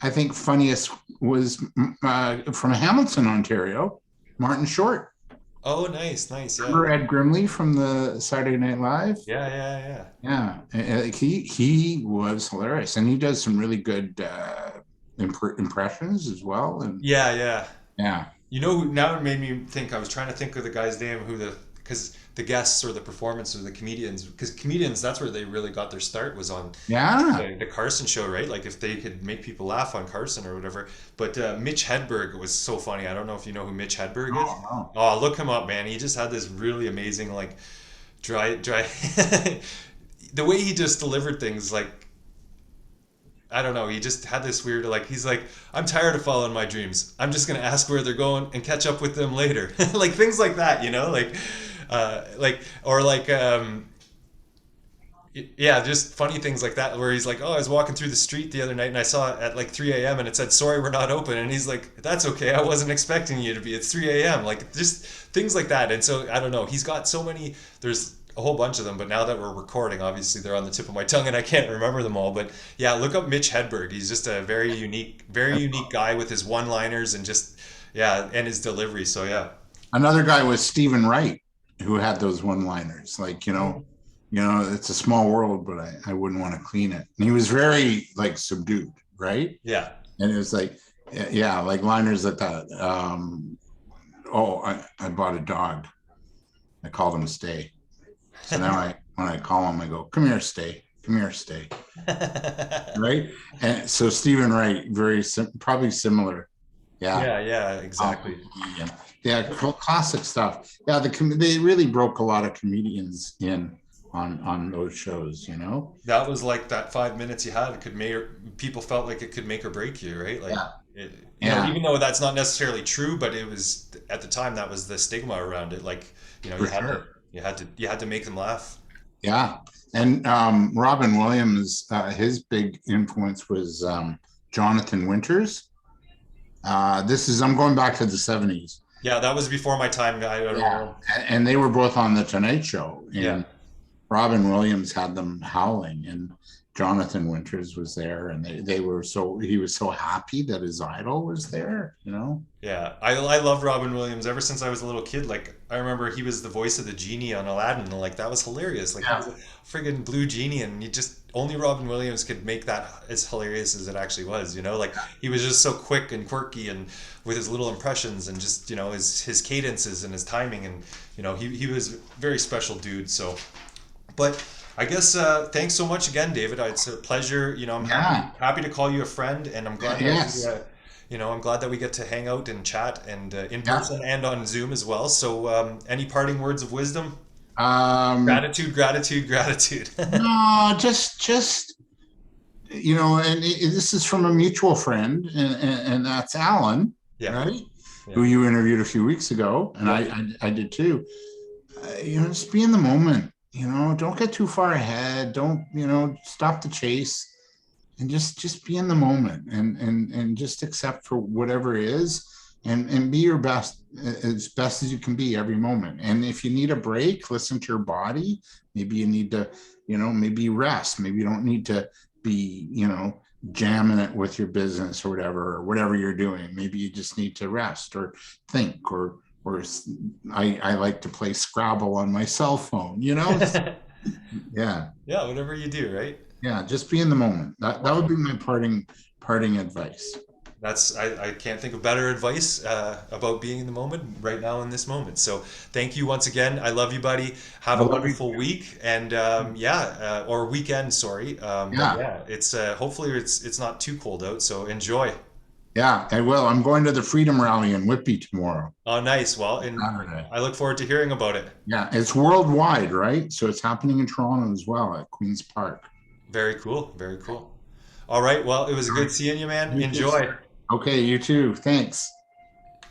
I think, funniest was from Hamilton, Ontario, Martin Short. Oh, nice, nice. Yeah. Remember Ed Grimley from the Saturday Night Live? Yeah, yeah, Yeah, he was hilarious, and he does some really good impressions as well. And yeah. Yeah, yeah. yeah, Now it made me think. I was trying to think of the guy's name, because the guests or the performance or the comedians, because comedians, that's where they really got their start, was on yeah. the Carson show, right? Like if they could make people laugh on Carson or whatever. But Mitch Hedberg was so funny. I don't know if you know who Mitch Hedberg is. Oh, no. Oh, look him up, man. He just had this really amazing, like, dry. The way he just delivered things, like, I don't know. He just had this weird, like, he's like, I'm tired of following my dreams. I'm just gonna ask where they're going and catch up with them later. Like things like that, or like, yeah, just funny things like that. Where he's like, oh, I was walking through the street the other night and I saw it at like 3 a.m. and it said, sorry, we're not open. And he's like, that's okay. I wasn't expecting you to be. It's 3 a.m. Like just things like that. And so I don't know. He's got so many. There's a whole bunch of them, but now that we're recording, obviously they're on the tip of my tongue and I can't remember them all. But yeah, look up Mitch Hedberg. He's just a very unique guy with his one-liners and just yeah, and his delivery. So yeah. Another guy was Stephen Wright, who had those one-liners, like it's a small world, but I wouldn't want to clean it. And he was very like subdued, right? Yeah. And it was like, yeah, like liners like that. Oh, I bought a dog. I called him Stay. So now when I call him, I go, come here, Stay. Come here, Stay. Right? And so Stephen Wright, probably similar. Yeah. Yeah, yeah, exactly. Yeah, classic stuff. Yeah, they really broke a lot of comedians in on those shows, That was like that 5 minutes you had. It could make people felt like it could make or break you, right? Like, Yeah. you know, even though that's not necessarily true, but it was at the time that was the stigma around it. Like, For sure. you had to make them laugh. Yeah. And Robin Williams, his big influence was Jonathan Winters. I'm going back to the 70s. Yeah, that was before my time. I don't know. And they were both on the Tonight Show. And Yeah. Robin Williams had them howling, and Jonathan Winters was there, and he was so happy that his idol was there, Yeah, I love Robin Williams ever since I was a little kid. Like I remember he was the voice of the genie on Aladdin, and like that was hilarious. Like he was a friggin' blue genie, and only Robin Williams could make that as hilarious as it actually was. Like he was just so quick and quirky, and with his little impressions, and just his cadences and his timing, and he was a very special dude. So, but. I guess thanks so much again, David. It's a pleasure. I'm happy to call you a friend, and I'm glad I'm glad that we get to hang out and chat and in person and on Zoom as well. So, any parting words of wisdom? Um, Gratitude, gratitude, gratitude. no, just and this is from a mutual friend, and that's Alan, Yeah, right? yeah, Who you interviewed a few weeks ago, and yeah. I did too. Just be in the moment. Don't get too far ahead. Don't stop the chase, and just be in the moment, and just accept for whatever is, and be your best, as best as you can be every moment. And if you need a break, listen to your body. Maybe you need to, maybe rest. Maybe you don't need to be, jamming it with your business or whatever you're doing. Maybe you just need to rest or think, or I like to play Scrabble on my cell phone. Yeah, Yeah, whatever you do, right? yeah. Just be in the moment. That would be my parting advice. I can't think of better advice about being in the moment right now in this moment. So thank you once again. I love you, buddy. Have I a love you. wonderful week and or weekend. Sorry, but Yeah, yeah, it's hopefully it's not too cold out. So enjoy. yeah. I will. I'm going to the Freedom Rally in Whitby tomorrow. Oh, nice. Well, and Saturday. I look forward to hearing about it. Yeah, it's worldwide, right? So it's happening in Toronto as well at Queen's Park. Very cool. Very cool. All right. Well, it was All right. good seeing you, man. You too, sir. Enjoy. Okay, you too. Thanks.